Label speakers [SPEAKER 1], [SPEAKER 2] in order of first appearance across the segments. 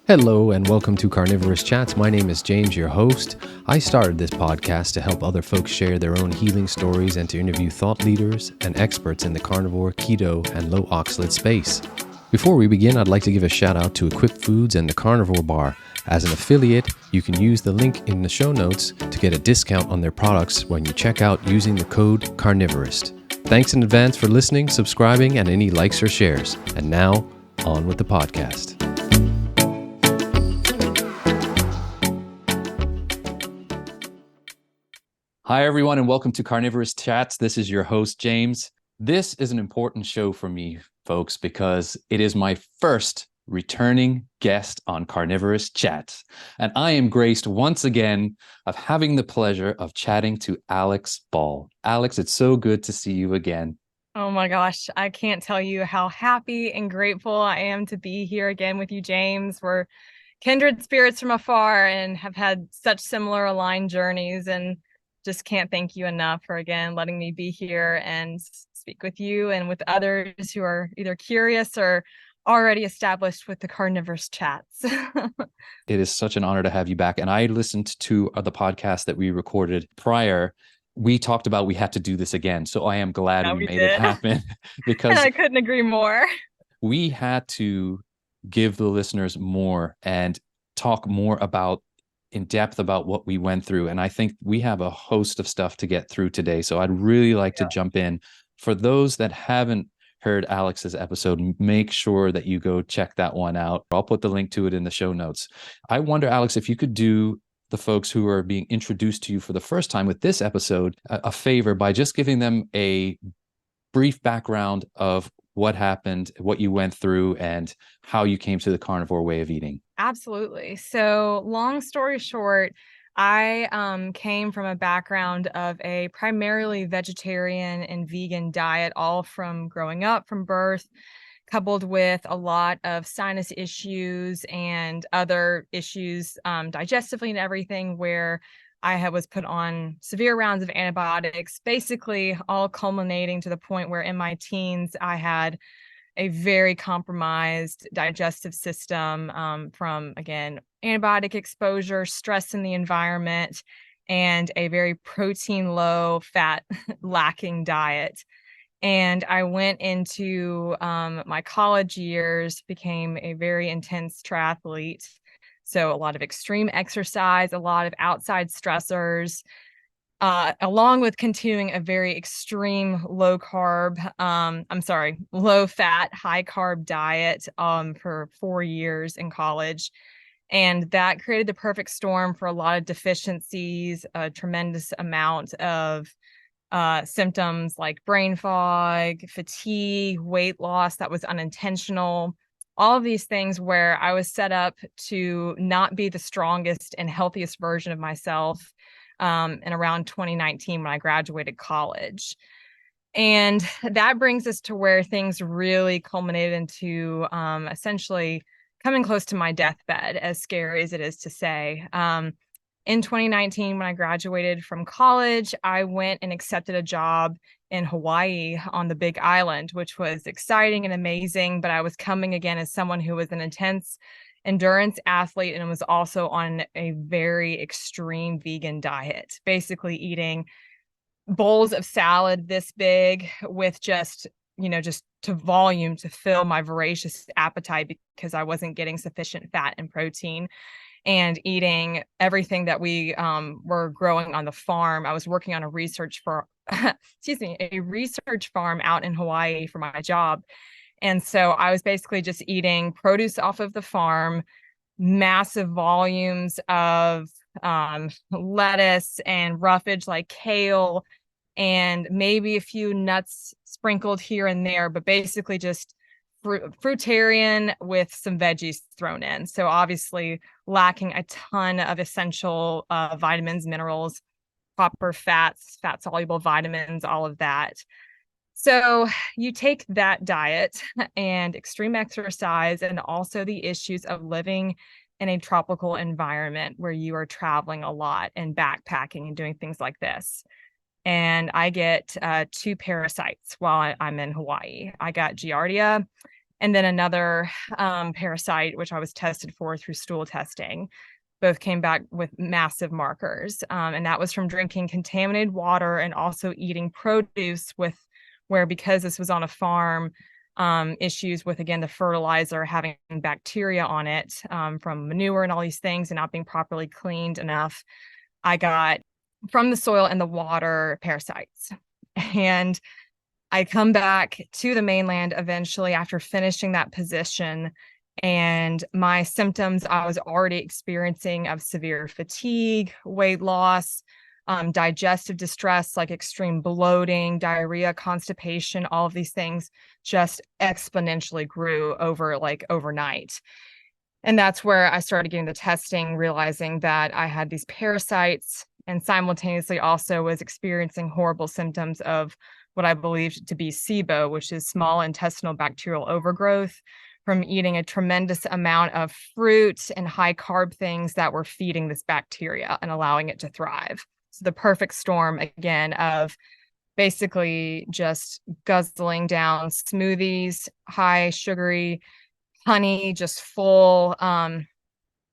[SPEAKER 1] Hello and welcome to Carnivorist Chats. My name is James, your host. I started this podcast to help other folks share their own healing stories and to interview thought leaders and experts in the carnivore, keto, and low oxalate space. Before we begin, I'd like to give a shout out to Equip Foods and the Carnivore Bar. As an affiliate, you can use the link in the show notes to get a discount on their products when you check out using the code Carnivorist. Thanks in advance for listening, subscribing, and any likes or shares. And now, on with the podcast. Hi, everyone, and welcome to Carnivorist Chats. This is your host, James. This is an important show for me, folks, because it is my first returning guest on Carnivorist Chats. And I am graced once again of having the pleasure of chatting to Alex Ball. Alex, it's so good to see you again.
[SPEAKER 2] Oh my gosh, I can't tell you how happy and grateful I am to be here again with you, James. We're kindred spirits from afar and have had such similar aligned journeys, and just can't thank you enough for again letting me be here and speak with you and with others who are either curious or already established with the Carnivorist Chats.
[SPEAKER 1] It is such an honor to have you back. And I listened to the podcast that we recorded prior. We talked about we had to do this again. So I am glad we made it happen because
[SPEAKER 2] I couldn't agree more.
[SPEAKER 1] We had to give the listeners more and talk more in depth about what we went through. And I think we have a host of stuff to get through today. So I'd really like to jump in. For those that haven't heard Alex's episode, make sure that you go check that one out. I'll put the link to it in the show notes. I wonder, Alex, if you could do the folks who are being introduced to you for the first time with this episode a favor by just giving them a brief background of what happened, what you went through, and how you came to the carnivore way of eating.
[SPEAKER 2] Absolutely. So long story short, I came from a background of a primarily vegetarian and vegan diet, all from growing up, from birth, coupled with a lot of sinus issues and other issues digestively and everything, where I was put on severe rounds of antibiotics, basically all culminating to the point where in my teens, I had a very compromised digestive system from, again, antibiotic exposure, stress in the environment, and a very protein low, fat lacking diet. And I went into my college years, became a very intense triathlete. So a lot of extreme exercise, a lot of outside stressors, along with continuing a very extreme low fat, high carb diet for 4 years in college. And that created the perfect storm for a lot of deficiencies, a tremendous amount of symptoms like brain fog, fatigue, weight loss that was unintentional, all of these things where I was set up to not be the strongest and healthiest version of myself in around 2019 when I graduated college. And that brings us to where things really culminated into essentially coming close to my deathbed, as scary as it is to say. In 2019, when I graduated from college, I went and accepted a job in Hawaii on the Big Island, which was exciting and amazing. But I was coming again as someone who was an intense endurance athlete and was also on a very extreme vegan diet, basically eating bowls of salad this big with just to volume to fill my voracious appetite because I wasn't getting sufficient fat and protein, and eating everything that we were growing on the farm. I was working on a research farm out in Hawaii for my job. And so I was basically just eating produce off of the farm, massive volumes of lettuce and roughage like kale, and maybe a few nuts sprinkled here and there, but basically just fruitarian with some veggies thrown in. So obviously lacking a ton of essential vitamins, minerals, proper fats, fat-soluble vitamins, all of that. So you take that diet and extreme exercise and also the issues of living in a tropical environment where you are traveling a lot and backpacking and doing things like this. And I get 2 parasites while I'm in Hawaii. I got Giardia and then another parasite, which I was tested for through stool testing. Both came back with massive markers. And that was from drinking contaminated water and also eating produce because this was on a farm, issues with, again, the fertilizer having bacteria on it, from manure and all these things and not being properly cleaned enough. I got from the soil and the water parasites. And I come back to the mainland eventually after finishing that position. And my symptoms I was already experiencing of severe fatigue, weight loss, digestive distress, like extreme bloating, diarrhea, constipation, all of these things just exponentially grew overnight. And that's where I started getting the testing, realizing that I had these parasites and simultaneously also was experiencing horrible symptoms of what I believed to be SIBO, which is small intestinal bacterial overgrowth, from eating a tremendous amount of fruit and high carb things that were feeding this bacteria and allowing it to thrive. So the perfect storm, again, of basically just guzzling down smoothies, high sugary, honey, just full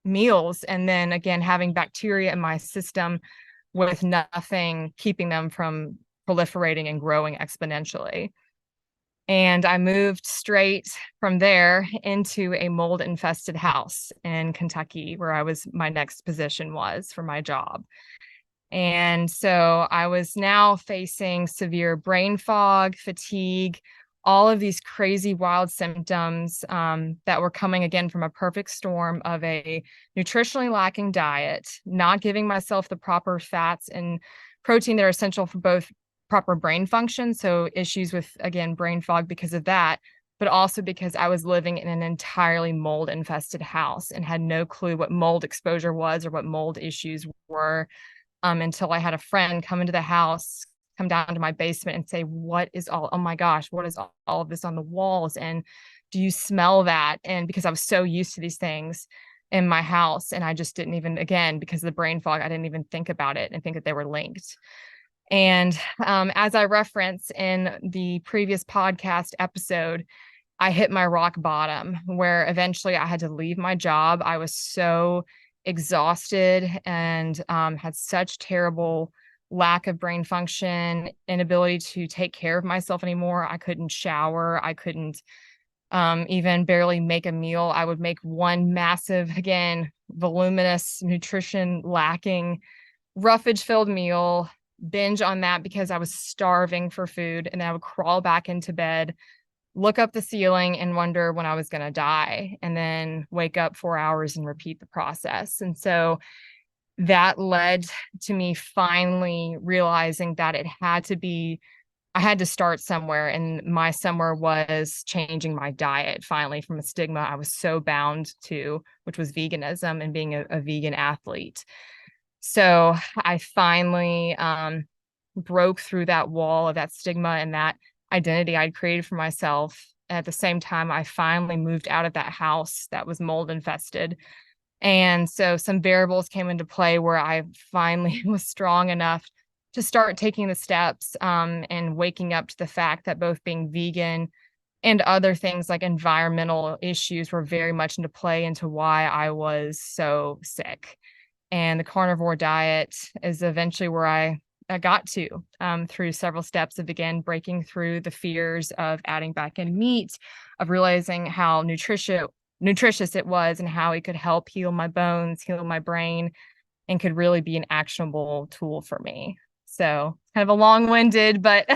[SPEAKER 2] meals. And then again, having bacteria in my system with nothing keeping them from proliferating and growing exponentially. And I moved straight from there into a mold infested house in Kentucky, where my next position was for my job. And so I was now facing severe brain fog, fatigue, all of these crazy wild symptoms that were coming again from a perfect storm of a nutritionally lacking diet, not giving myself the proper fats and protein that are essential for both proper brain function. So issues with, again, brain fog because of that, but also because I was living in an entirely mold infested house and had no clue what mold exposure was or what mold issues were, until I had a friend come into the house, come down to my basement and say, oh my gosh, what is all of this on the walls? And do you smell that? And because I was so used to these things in my house, and I just didn't even, again, because of the brain fog, I didn't even think about it and think that they were linked. And as I referenced in the previous podcast episode, I hit my rock bottom where eventually I had to leave my job. I was so exhausted and had such terrible lack of brain function, inability to take care of myself anymore. I couldn't shower. I couldn't even barely make a meal. I would make one massive, again, voluminous, nutrition lacking, roughage filled meal, binge on that because I was starving for food. And then I would crawl back into bed, look up the ceiling and wonder when I was going to die, and then wake up 4 hours and repeat the process. And so that led to me finally realizing that I had to start somewhere. And my somewhere was changing my diet finally from a stigma I was so bound to, which was veganism and being a vegan athlete. So I finally broke through that wall of that stigma and that identity I'd created for myself. At the same time, I finally moved out of that house that was mold infested. And so some variables came into play where I finally was strong enough to start taking the steps and waking up to the fact that both being vegan and other things like environmental issues were very much into play into why I was so sick. And the carnivore diet is eventually where I got to through several steps of, again, breaking through the fears of adding back in meat, of realizing how nutritious it was and how it could help heal my bones, heal my brain, and could really be an actionable tool for me. So kind of a long-winded, but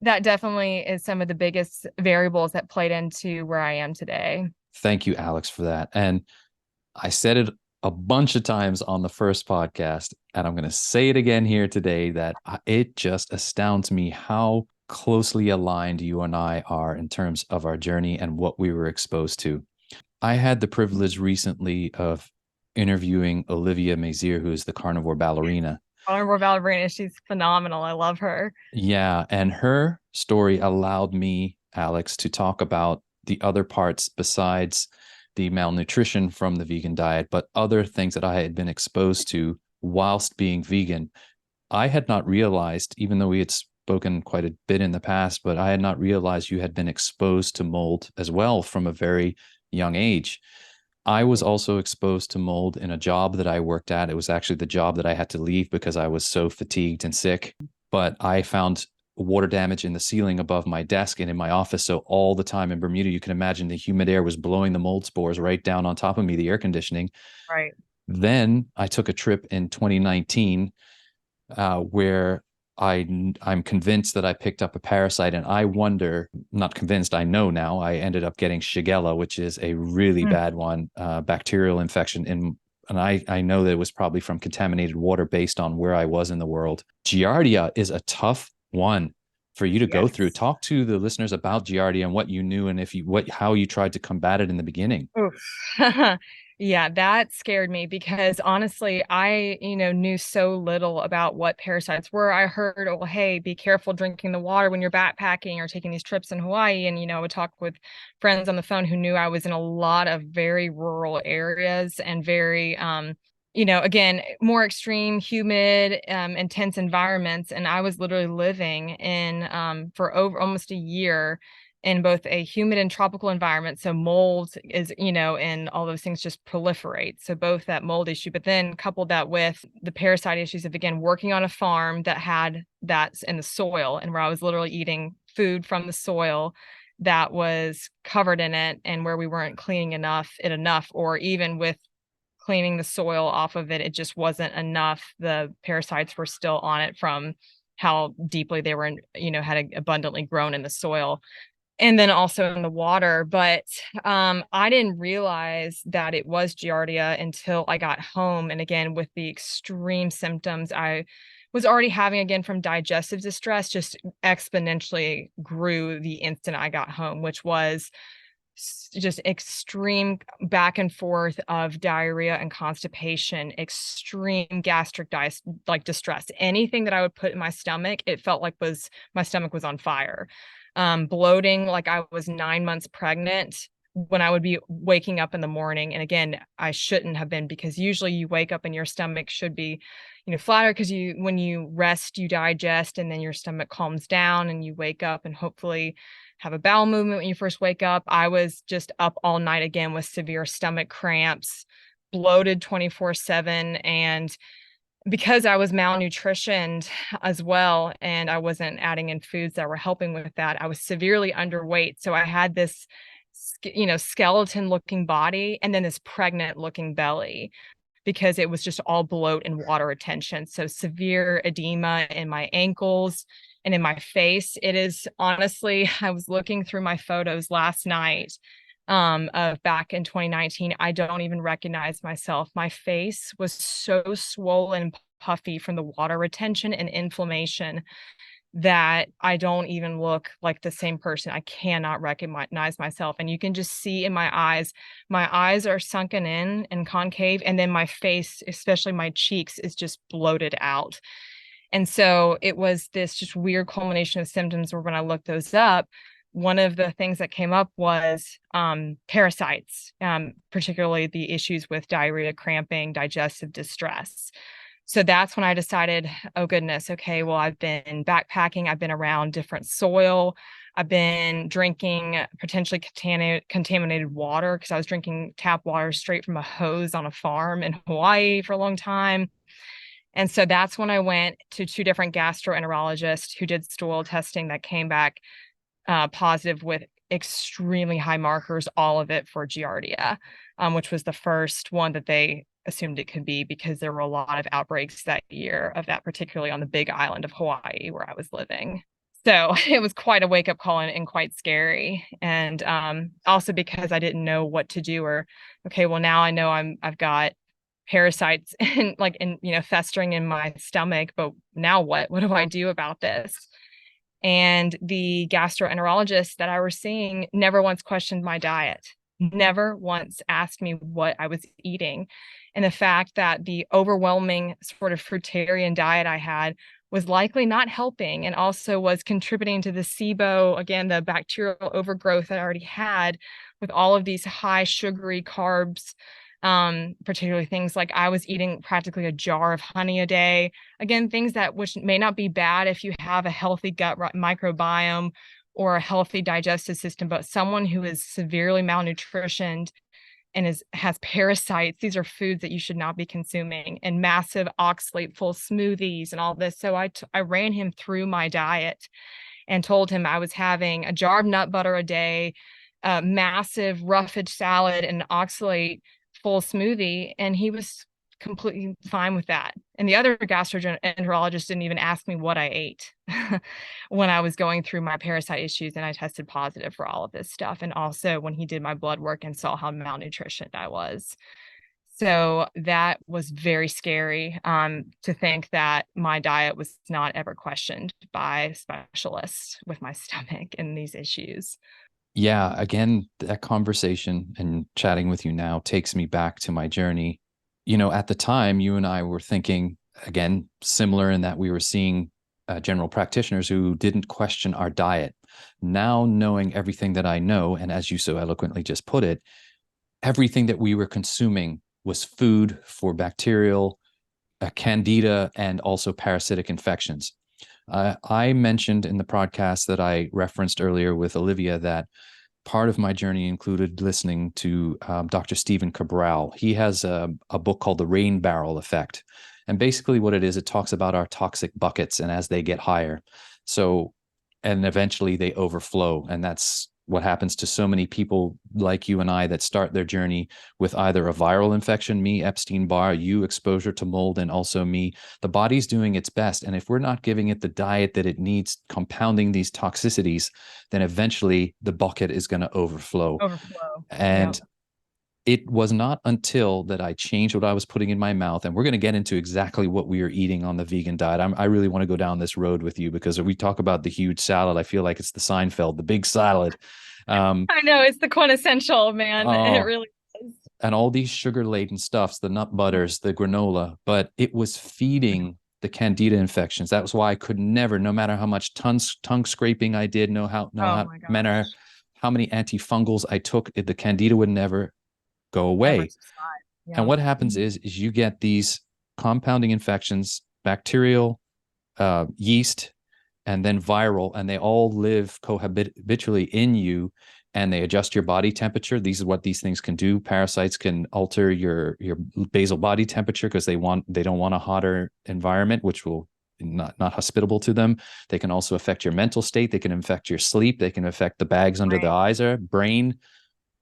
[SPEAKER 2] that definitely is some of the biggest variables that played into where I am today.
[SPEAKER 1] Thank you, Alex, for that. And I said it a bunch of times on the first podcast, and I'm going to say it again here today, that it just astounds me how closely aligned you and I are in terms of our journey and what we were exposed to. I had the privilege recently of interviewing Olivia Mazier, who is the carnivore ballerina.
[SPEAKER 2] Carnivore ballerina, she's phenomenal. I love her.
[SPEAKER 1] Yeah, and her story allowed me, Alex, to talk about the other parts besides the malnutrition from the vegan diet, but other things that I had been exposed to whilst being vegan. I had not realized, even though we had spoken quite a bit in the past, but I had not realized you had been exposed to mold as well from a very young age. I was also exposed to mold in a job that I worked at. It was actually the job that I had to leave because I was so fatigued and sick. But I found water damage in the ceiling above my desk and in my office. So all the time in Bermuda, you can imagine the humid air was blowing the mold spores right down on top of me, the air conditioning.
[SPEAKER 2] Right.
[SPEAKER 1] Then I took a trip in 2019 where I'm convinced that I picked up a parasite, and I wonder, not convinced, I know now, I ended up getting Shigella, which is a really
[SPEAKER 2] Mm.
[SPEAKER 1] bad one, bacterial infection and I know that it was probably from contaminated water based on where I was in the world. Giardia is a tough one for you to go through.
[SPEAKER 2] Yes.
[SPEAKER 1] Talk to the listeners about Giardia and what you knew and how you tried to combat it in the beginning.
[SPEAKER 2] Oof. Yeah, that scared me because honestly, I, knew so little about what parasites were. I heard, oh, hey, be careful drinking the water when you're backpacking or taking these trips in Hawaii. And, I would talk with friends on the phone who knew I was in a lot of very rural areas and very, again, more extreme, humid, intense environments. And I was literally living in, for over almost a year in both a humid and tropical environment. So mold is, and all those things just proliferate. So both that mold issue, but then coupled that with the parasite issues of, again, working on a farm that had that in the soil and where I was literally eating food from the soil that was covered in it and where we weren't cleaning enough, or even with cleaning the soil off of it, it just wasn't enough. The parasites were still on it from how deeply they were, had abundantly grown in the soil and then also in the water. But I didn't realize that it was Giardia until I got home. And again, with the extreme symptoms I was already having again from digestive distress, just exponentially grew the instant I got home, which was just extreme back and forth of diarrhea and constipation, extreme gastric distress. Anything that I would put in my stomach, it felt like my stomach was on fire. Bloating like I was 9 months pregnant when I would be waking up in the morning. And again, I shouldn't have been, because usually you wake up and your stomach should be, flatter, because when you rest, you digest and then your stomach calms down and you wake up and hopefully have a bowel movement when you first wake up. I was just up all night again with severe stomach cramps, bloated 24/7. And because I was malnutritioned as well, and I wasn't adding in foods that were helping with that, I was severely underweight. So I had this, skeleton looking body and then this pregnant looking belly, because it was just all bloat and water retention. So severe edema in my ankles and in my face. It is honestly, I was looking through my photos last night of back in 2019. I don't even recognize myself. My face was so swollen and puffy from the water retention and inflammation that I don't even look like the same person. I cannot recognize myself. And you can just see in my eyes are sunken in and concave. And then my face, especially my cheeks, is just bloated out. And so it was this just weird culmination of symptoms where when I looked those up, one of the things that came up was parasites, particularly the issues with diarrhea, cramping, digestive distress. So that's when I decided, oh goodness, okay, well, I've been backpacking, I've been around different soil, I've been drinking potentially contaminated water, because I was drinking tap water straight from a hose on a farm in Hawaii for a long time. And so that's when I went to 2 different gastroenterologists who did stool testing that came back positive with extremely high markers, all of it for Giardia, which was the first one that they assumed it could be, because there were a lot of outbreaks that year of that, particularly on the big island of Hawaii where I was living. So it was quite a wake up call and quite scary. And also because I didn't know what to do, or, okay, well, now I know I've got parasites and festering in my stomach, but now what do I do about this? And the gastroenterologist that I was seeing never once questioned my diet, never once asked me what I was eating. And the fact that the overwhelming sort of fruitarian diet I had was likely not helping, and also was contributing to the SIBO, again, the bacterial overgrowth that I already had with all of these high sugary carbs, particularly things like I was eating practically a jar of honey a day. Again, things that which may not be bad if you have a healthy gut microbiome or a healthy digestive system, but someone who is severely malnutritioned and has parasites, these are foods that you should not be consuming, and massive oxalate full smoothies and all this. So I ran him through my diet and told him I was having a jar of nut butter a day, a massive roughage salad, and an oxalate full smoothie, and he was completely fine with that. And the other gastroenterologist didn't even ask me what I ate when I was going through my parasite issues, and I tested positive for all of this stuff. And also when he did my blood work and saw how malnutritioned I was. So that was very scary, to think that my diet was not ever questioned by specialists with my stomach and these issues.
[SPEAKER 1] Yeah, again, that conversation and chatting with you now takes me back to my journey. At the time, you and I were thinking, again, similar in that we were seeing general practitioners who didn't question our diet. Now, knowing everything that I know, and as you so eloquently just put it, everything that we were consuming was food for bacterial, candida, and also parasitic infections. I mentioned in the podcast that I referenced earlier with Olivia that part of my journey included listening to Dr. Stephen Cabral. He has a book called The Rain Barrel Effect. And basically, what it is, it talks about our toxic buckets and as they get higher. So, and eventually they overflow. And that's what happens to so many people like you and I that start their journey with either a viral infection, me, Epstein-Barr, you, exposure to mold, and also me. The body's doing its best. And if we're not giving it the diet that it needs, compounding these toxicities, then eventually the bucket is going to overflow.
[SPEAKER 2] Overflow. Yeah.
[SPEAKER 1] And it was not until that I changed what I was putting in my mouth, and we're going to get into exactly what we are eating on the vegan diet. I really want to go down this road with you because if we talk about the huge salad, I feel like it's the Seinfeld, the big salad.
[SPEAKER 2] I know it's the quintessential, man. It
[SPEAKER 1] Oh,
[SPEAKER 2] really is.
[SPEAKER 1] and all these sugar laden stuffs, the nut butters, the granola, but it was feeding the candida infections. That was why I could never, no matter how much tongue scraping I did,
[SPEAKER 2] Oh my
[SPEAKER 1] no matter
[SPEAKER 2] gosh.
[SPEAKER 1] how many antifungals I took, the candida would never go
[SPEAKER 2] Never
[SPEAKER 1] away.
[SPEAKER 2] subside.
[SPEAKER 1] And
[SPEAKER 2] Yeah.
[SPEAKER 1] what happens is you get these compounding infections, bacterial, yeast, and then viral, and they all live cohabitually in you, and they adjust your body temperature. These is what these things can do. Parasites can alter your basal body temperature because they don't want a hotter environment, which will not hospitable to them. They can also affect your mental state. They can affect your sleep. They can affect the bags under the
[SPEAKER 2] Right.
[SPEAKER 1] eyes or brain.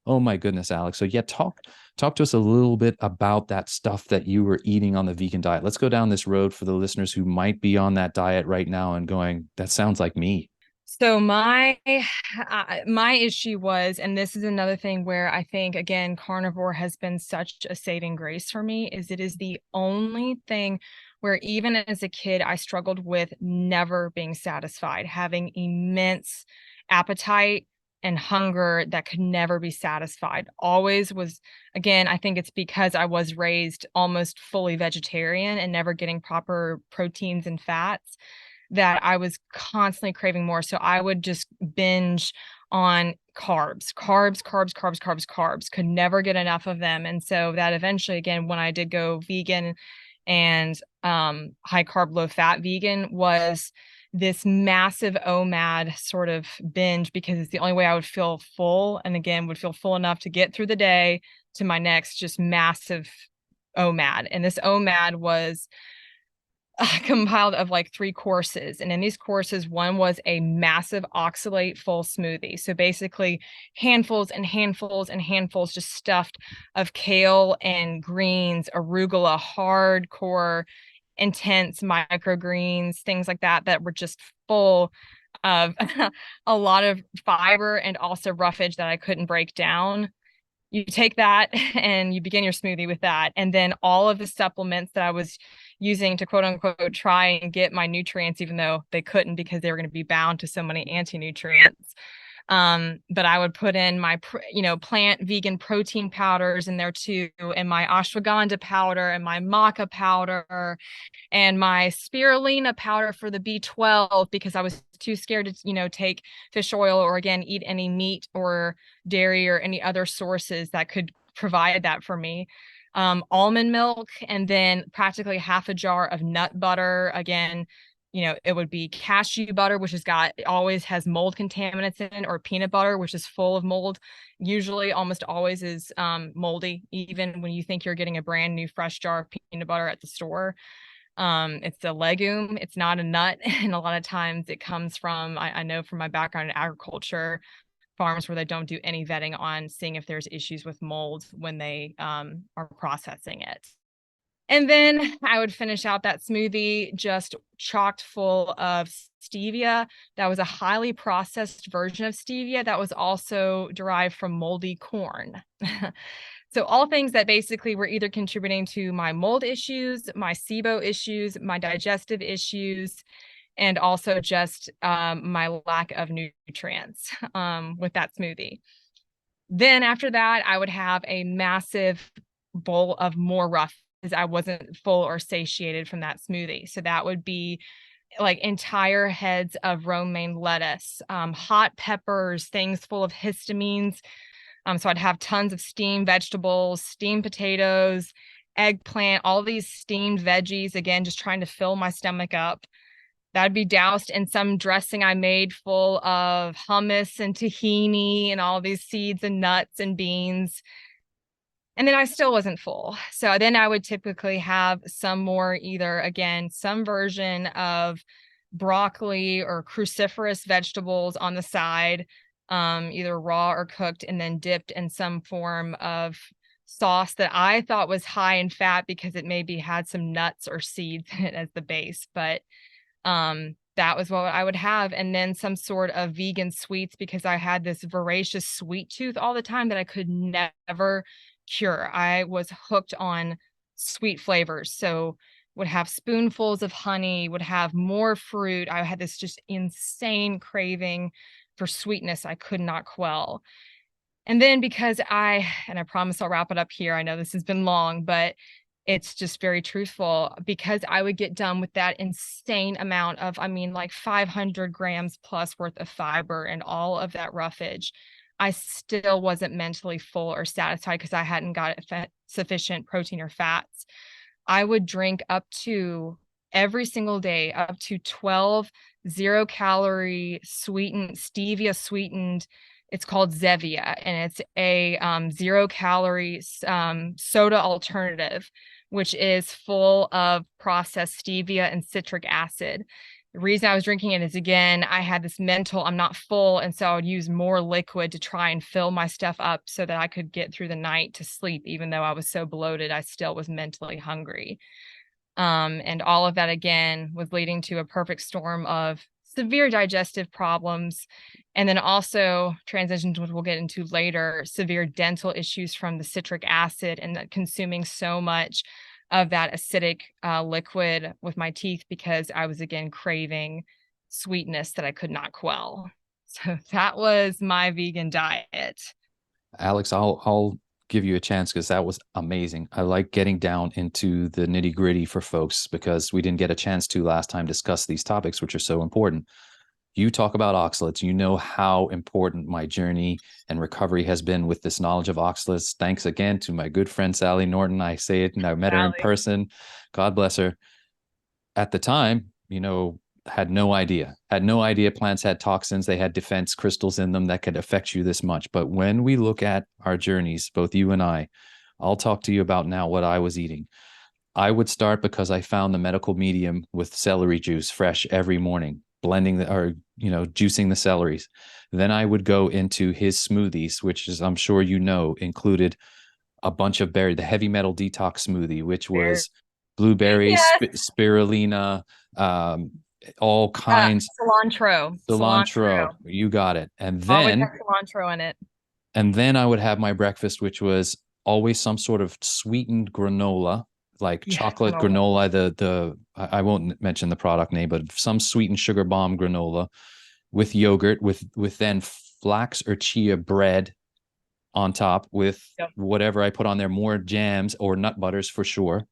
[SPEAKER 1] Oh my goodness, Alex. So yeah, talk to us a little bit about that stuff that you were eating on the vegan diet. Let's go down this road for the listeners who might be on that diet right now and going, that sounds like me.
[SPEAKER 2] So my issue was, and this is another thing where I think again carnivore has been such a saving grace for me, is it is the only thing where even as a kid I struggled with never being satisfied, having immense appetite and hunger that could never be satisfied. Always was, again, I think it's because I was raised almost fully vegetarian and never getting proper proteins and fats that I was constantly craving more. So I would just binge on carbs, could never get enough of them. And so that eventually, again, when I did go vegan and high carb, low fat vegan, was this massive OMAD sort of binge because it's the only way I would feel full. And again, would feel full enough to get through the day to my next just massive OMAD. And this OMAD was compiled of like 3 courses. And in these courses, one was a massive oxalate full smoothie. So basically, handfuls and handfuls and handfuls just stuffed of kale and greens, arugula, hardcore, intense microgreens, things like that, that were just full of a lot of fiber and also roughage that I couldn't break down. You take that and you begin your smoothie with that. And then all of the supplements that I was using to quote unquote try and get my nutrients, even though they couldn't because they were going to be bound to so many anti nutrients. But I would put in my, plant vegan protein powders in there too, and my ashwagandha powder and my maca powder and my spirulina powder for the B12 because I was too scared to, take fish oil or again, eat any meat or dairy or any other sources that could provide that for me. Almond milk, and then practically half a jar of nut butter. Again, it would be cashew butter, which always has mold contaminants in it, or peanut butter, which is full of mold. Usually, almost always is moldy, even when you think you're getting a brand new fresh jar of peanut butter at the store. It's a legume, it's not a nut. And a lot of times it comes from, I know from my background in agriculture, farms where they don't do any vetting on seeing if there's issues with mold when they are processing it. And then I would finish out that smoothie just chocked full of stevia. That was a highly processed version of stevia that was also derived from moldy corn. So all things that basically were either contributing to my mold issues, my SIBO issues, my digestive issues, and also just my lack of nutrients with that smoothie. Then after that, I would have a massive bowl of more rough because I wasn't full or satiated from that smoothie. So that would be like entire heads of romaine lettuce, hot peppers, things full of histamines. So I'd have tons of steamed vegetables, steamed potatoes, eggplant, all these steamed veggies, again, just trying to fill my stomach up. That'd be doused in some dressing I made full of hummus and tahini and all these seeds and nuts and beans. And then I still wasn't full. So then I would typically have some more, either, again, some version of broccoli or cruciferous vegetables on the side, either raw or cooked, and then dipped in some form of sauce that I thought was high in fat because it maybe had some nuts or seeds in it as the base. But that was what I would have. And then some sort of vegan sweets because I had this voracious sweet tooth all the time that I could never cure. I was hooked on sweet flavors. So would have spoonfuls of honey, would have more fruit. I had this just insane craving for sweetness I could not quell. And then and I promise I'll wrap it up here. I know this has been long, but it's just very truthful, because I would get done with that insane amount of, like 500 grams plus worth of fiber and all of that roughage. I still wasn't mentally full or satisfied because I hadn't got sufficient protein or fats. I would drink up to every single day, up to 12 0-calorie sweetened, stevia sweetened. It's called Zevia, and it's a 0-calorie soda alternative, which is full of processed stevia and citric acid. The reason I was drinking it is, again, I had this mental, I'm not full. And so I would use more liquid to try and fill my stuff up so that I could get through the night to sleep. Even though I was so bloated, I still was mentally hungry. And all of that, again, was leading to a perfect storm of severe digestive problems. And then also transitions, which we'll get into later, severe dental issues from the citric acid and consuming so much of that acidic liquid with my teeth, because I was, again, craving sweetness that I could not quell. So that was my vegan diet.
[SPEAKER 1] Alex, I'll give you a chance because that was amazing. I like getting down into the nitty gritty for folks because we didn't get a chance to last time discuss these topics, which are so important. You talk about oxalates. You know how important my journey and recovery has been with this knowledge of oxalates. Thanks again to my good friend, Sally Norton. I say it, and I met her in person. God bless her. At the time, had no idea plants had toxins. They had defense crystals in them that could affect you this much. But when we look at our journeys, both you and I'll talk to you about now what I was eating. I would start because I found the medical medium with celery juice fresh every morning, blending juicing the celeries. Then I would go into his smoothies, which is, I'm sure included a bunch of the heavy metal detox smoothie, which was blueberries,
[SPEAKER 2] Yes.
[SPEAKER 1] spirulina, all kinds.
[SPEAKER 2] Cilantro.
[SPEAKER 1] You got it. And
[SPEAKER 2] Always
[SPEAKER 1] then
[SPEAKER 2] have cilantro in it.
[SPEAKER 1] And then I would have my breakfast, which was always some sort of sweetened granola, like chocolate granola. I won't mention the product name, but some sweetened sugar bomb granola with yogurt, with then flax or chia bread on top with
[SPEAKER 2] Yep.
[SPEAKER 1] whatever I put on there, more jams or nut butters for sure.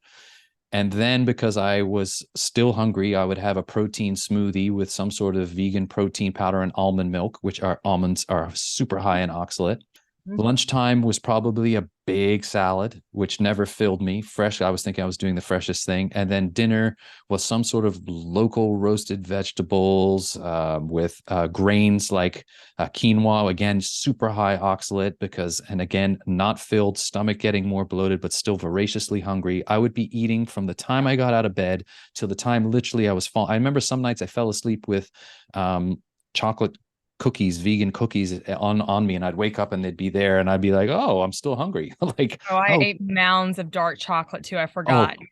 [SPEAKER 1] And then because I was still hungry, I would have a protein smoothie with some sort of vegan protein powder and almond milk, which are almonds are super high in oxalate.
[SPEAKER 2] Mhm.
[SPEAKER 1] Lunchtime was probably a big salad, which never filled me. Fresh, I was thinking I was doing the freshest thing. And then dinner was some sort of local roasted vegetables with grains like quinoa, again, super high oxalate because, and again, not filled, stomach getting more bloated, but still voraciously hungry. I would be eating from the time I got out of bed till the time literally I was falling. I remember some nights I fell asleep with chocolate cookies, vegan cookies on me, and I'd wake up and they'd be there, and I'd be like, "Oh, I'm still hungry." Like,
[SPEAKER 2] Oh, I
[SPEAKER 1] oh,
[SPEAKER 2] ate mounds of dark chocolate too. I
[SPEAKER 1] oh,
[SPEAKER 2] forgot. Yeah.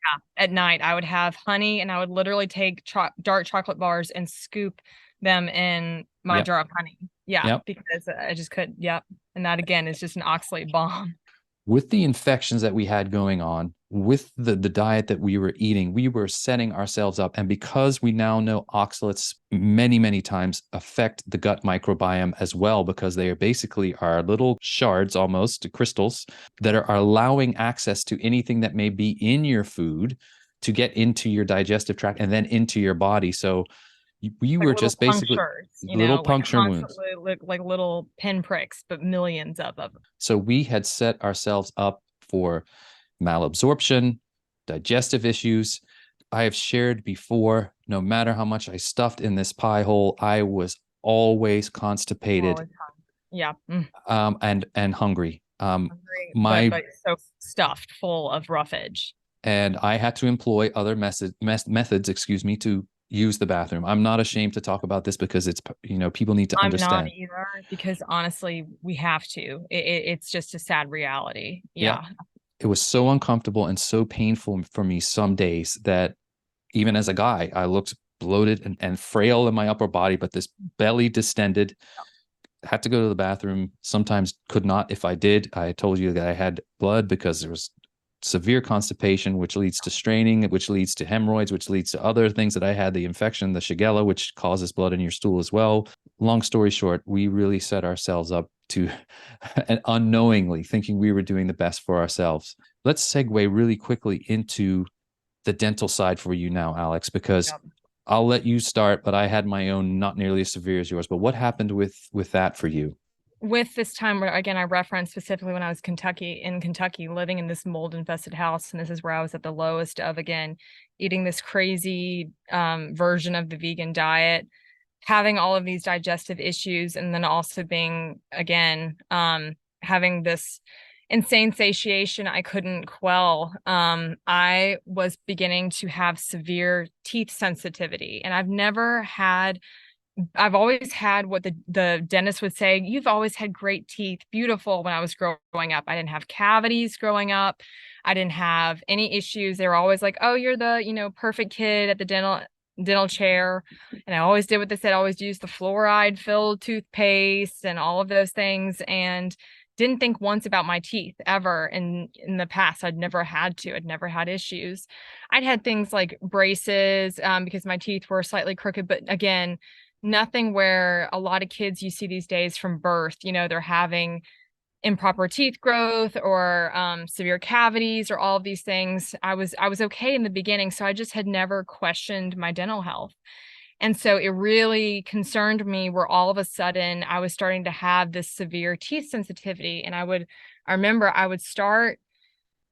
[SPEAKER 2] At night, I would have honey and I would literally take dark chocolate bars and scoop them in my
[SPEAKER 1] yep,
[SPEAKER 2] jar of honey. Yeah,
[SPEAKER 1] yep.
[SPEAKER 2] because I just couldn't. Yep. And that again is just an oxalate bomb.
[SPEAKER 1] With the infections that we had going on, with the diet that we were eating, we were setting ourselves up. And because we now know oxalates many times affect the gut microbiome as well, because they are basically our little shards, almost crystals, that are allowing access to anything that may be in your food to get into your digestive tract and then into your body. So we
[SPEAKER 2] Like
[SPEAKER 1] were
[SPEAKER 2] little
[SPEAKER 1] just basically
[SPEAKER 2] punctures,
[SPEAKER 1] little
[SPEAKER 2] like
[SPEAKER 1] puncture wounds.
[SPEAKER 2] constantly like little pinpricks, but millions of them.
[SPEAKER 1] So we had set ourselves up for malabsorption, digestive issues. I have shared before, no matter how much I stuffed in this pie hole, I was always
[SPEAKER 2] All
[SPEAKER 1] constipated
[SPEAKER 2] the time. Yeah.
[SPEAKER 1] and hungry.
[SPEAKER 2] Hungry,
[SPEAKER 1] My
[SPEAKER 2] but so stuffed full of roughage.
[SPEAKER 1] and I had to employ other methods, excuse me, to use the bathroom. I'm not ashamed to talk about this because it's people need to
[SPEAKER 2] I'm not
[SPEAKER 1] understand.
[SPEAKER 2] either because honestly, we have to. It's just a sad reality.
[SPEAKER 1] Yeah,
[SPEAKER 2] Yeah.
[SPEAKER 1] it was so uncomfortable and so painful for me some days that even as a guy, I looked bloated and frail in my upper body, but this belly distended. Had to go to the bathroom. Sometimes could not. If I did, I told you that I had blood because there was severe constipation, which leads to straining, which leads to hemorrhoids, which leads to other things that I had, the infection, the Shigella, which causes blood in your stool as well. Long story short, we really set ourselves up to, and unknowingly thinking we were doing the best for ourselves. Let's segue really quickly into the dental side for you now, Alex, because
[SPEAKER 2] Yep.
[SPEAKER 1] I'll let you start, but I had my own not nearly as severe as yours. But what happened with that for you?
[SPEAKER 2] With this time where again I referenced specifically when I was in Kentucky, living in this mold infested house, and this is where I was at the lowest of again eating this crazy version of the vegan diet, having all of these digestive issues, and then also being again having this insane satiation I couldn't quell. I was beginning to have severe teeth sensitivity, and I've always had what the dentist would say, you've always had great teeth, beautiful when I was growing up. I didn't have cavities growing up. I didn't have any issues. They were always like, "Oh, you're the, perfect kid at the dental chair." And I always did what they said, I always used the fluoride filled toothpaste and all of those things and didn't think once about my teeth ever in the past. I'd never had issues. I'd had things like braces because my teeth were slightly crooked, but again, nothing where a lot of kids you see these days from birth, they're having improper teeth growth or severe cavities or all of these things. I was okay in the beginning, so I just had never questioned my dental health. And so it really concerned me where all of a sudden I was starting to have this severe teeth sensitivity. And I remember I would start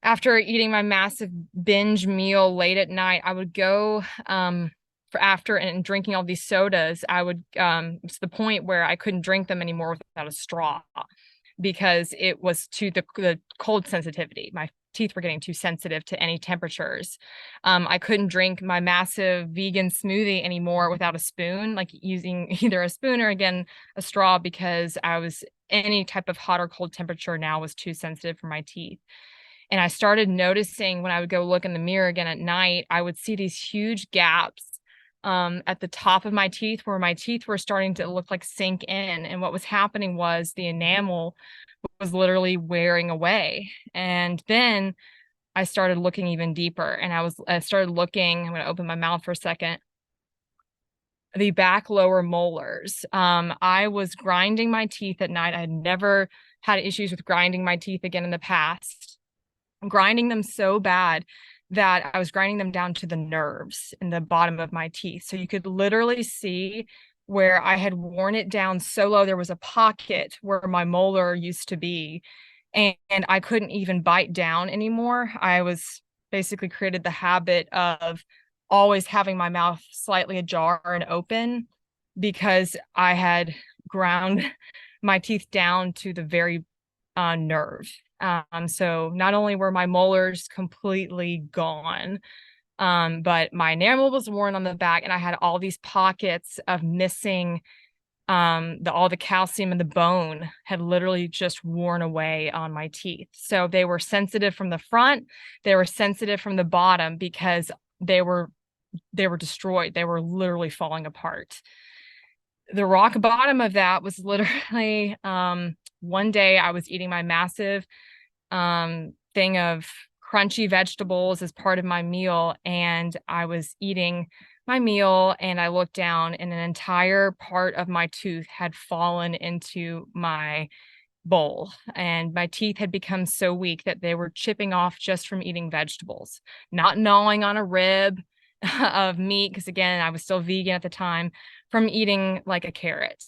[SPEAKER 2] after eating my massive binge meal late at night, I would go for after and drinking all these sodas. I would to the point where I couldn't drink them anymore without a straw because it was to the cold sensitivity. My teeth were getting too sensitive to any temperatures. I couldn't drink my massive vegan smoothie anymore without a spoon, like using either a spoon or again a straw, because I was any type of hot or cold temperature now was too sensitive for my teeth. And I started noticing when I would go look in the mirror again at night, I would see these huge gaps at the top of my teeth where my teeth were starting to look like sink in. And what was happening was the enamel was literally wearing away. And then I started looking even deeper and I started looking, I'm going to open my mouth for a second. the back lower molars. I was grinding my teeth at night. I had never had issues with grinding my teeth again in the past, grinding them so bad that I was grinding them down to the nerves in the bottom of my teeth. So you could literally see where I had worn it down so low. There was a pocket where my molar used to be, and I couldn't even bite down anymore. I was basically created the habit of always having my mouth slightly ajar and open because I had ground my teeth down to the very nerve. So not only were my molars completely gone, but my enamel was worn on the back, and I had all these pockets of missing all the calcium in the bone had literally just worn away on my teeth. So they were sensitive from the front, they were sensitive from the bottom because they were destroyed. They were literally falling apart. The rock bottom of that was literally one day I was eating my massive thing of crunchy vegetables as part of my meal, and I was eating my meal and I looked down and an entire part of my tooth had fallen into my bowl, and my teeth had become so weak that they were chipping off just from eating vegetables, not gnawing on a rib of meat, because again, I was still vegan at the time, from eating like a carrot.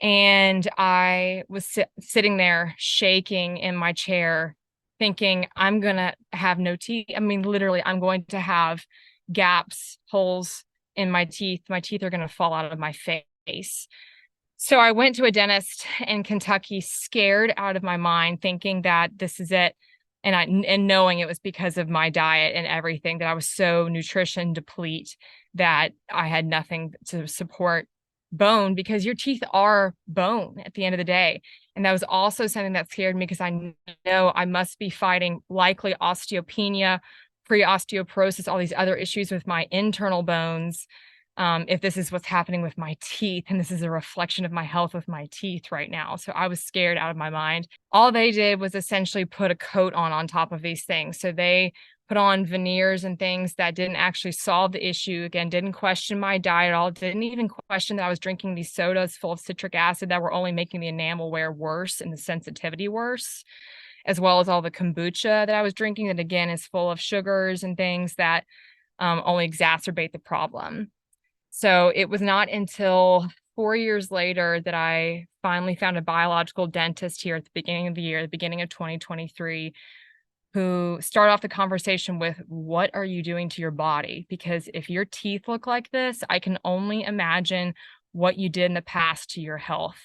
[SPEAKER 2] And I was sitting there shaking in my chair, thinking, I'm going to have no teeth. I mean, literally, I'm going to have gaps, holes in my teeth. My teeth are going to fall out of my face. So I went to a dentist in Kentucky, scared out of my mind, thinking that this is it. And knowing it was because of my diet and everything, that I was so nutrition deplete that I had nothing to support bone, because your teeth are bone at the end of the day. And that was also something that scared me, because I know I must be fighting likely osteopenia, pre-osteoporosis, all these other issues with my internal bones. If this is what's happening with my teeth, and this is a reflection of my health with my teeth right now. So I was scared out of my mind. All they did was essentially put a coat on top of these things. So they put on veneers and things that didn't actually solve the issue. Again, didn't question my diet at all, didn't even question that I was drinking these sodas full of citric acid that were only making the enamel wear worse and the sensitivity worse, as well as all the kombucha that I was drinking that again is full of sugars and things that only exacerbate the problem. So it was not until 4 years later that I finally found a biological dentist here at the beginning of the year, the beginning of 2023, who started off the conversation with, what are you doing to your body? Because if your teeth look like this, I can only imagine what you did in the past to your health.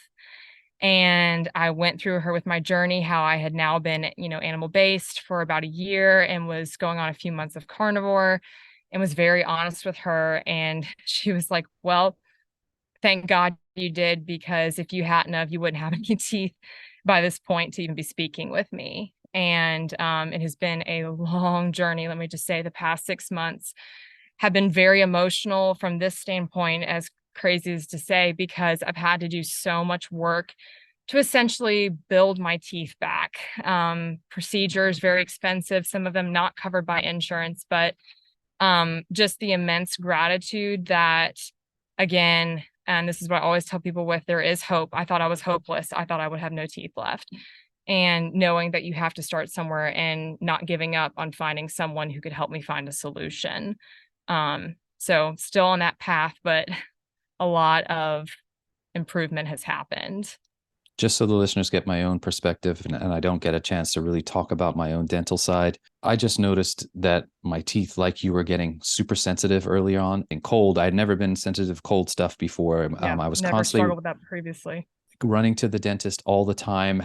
[SPEAKER 2] And I went through her with my journey, how I had now been, animal based for about a year and was going on a few months of carnivore, and was very honest with her. And she was like, well, thank God you did, because if you hadn't have, you wouldn't have any teeth by this point to even be speaking with me. And it has been a long journey. Let me just say the past 6 months have been very emotional from this standpoint, as crazy as to say, because I've had to do so much work to essentially build my teeth back. Procedures, very expensive, some of them not covered by insurance, but just the immense gratitude that, again, and this is what I always tell people, with there is hope. I thought I was hopeless. I thought I would have no teeth left. And knowing that you have to start somewhere and not giving up on finding someone who could help me find a solution. So still on that path, but a lot of improvement has happened.
[SPEAKER 1] Just so the listeners get my own perspective, and I don't get a chance to really talk about my own dental side, I just noticed that my teeth, like you, were getting super sensitive early on and cold. I'd never been sensitive to cold stuff before.
[SPEAKER 2] Yeah,
[SPEAKER 1] I was
[SPEAKER 2] never
[SPEAKER 1] constantly
[SPEAKER 2] struggled with that previously.
[SPEAKER 1] running to the dentist all the time.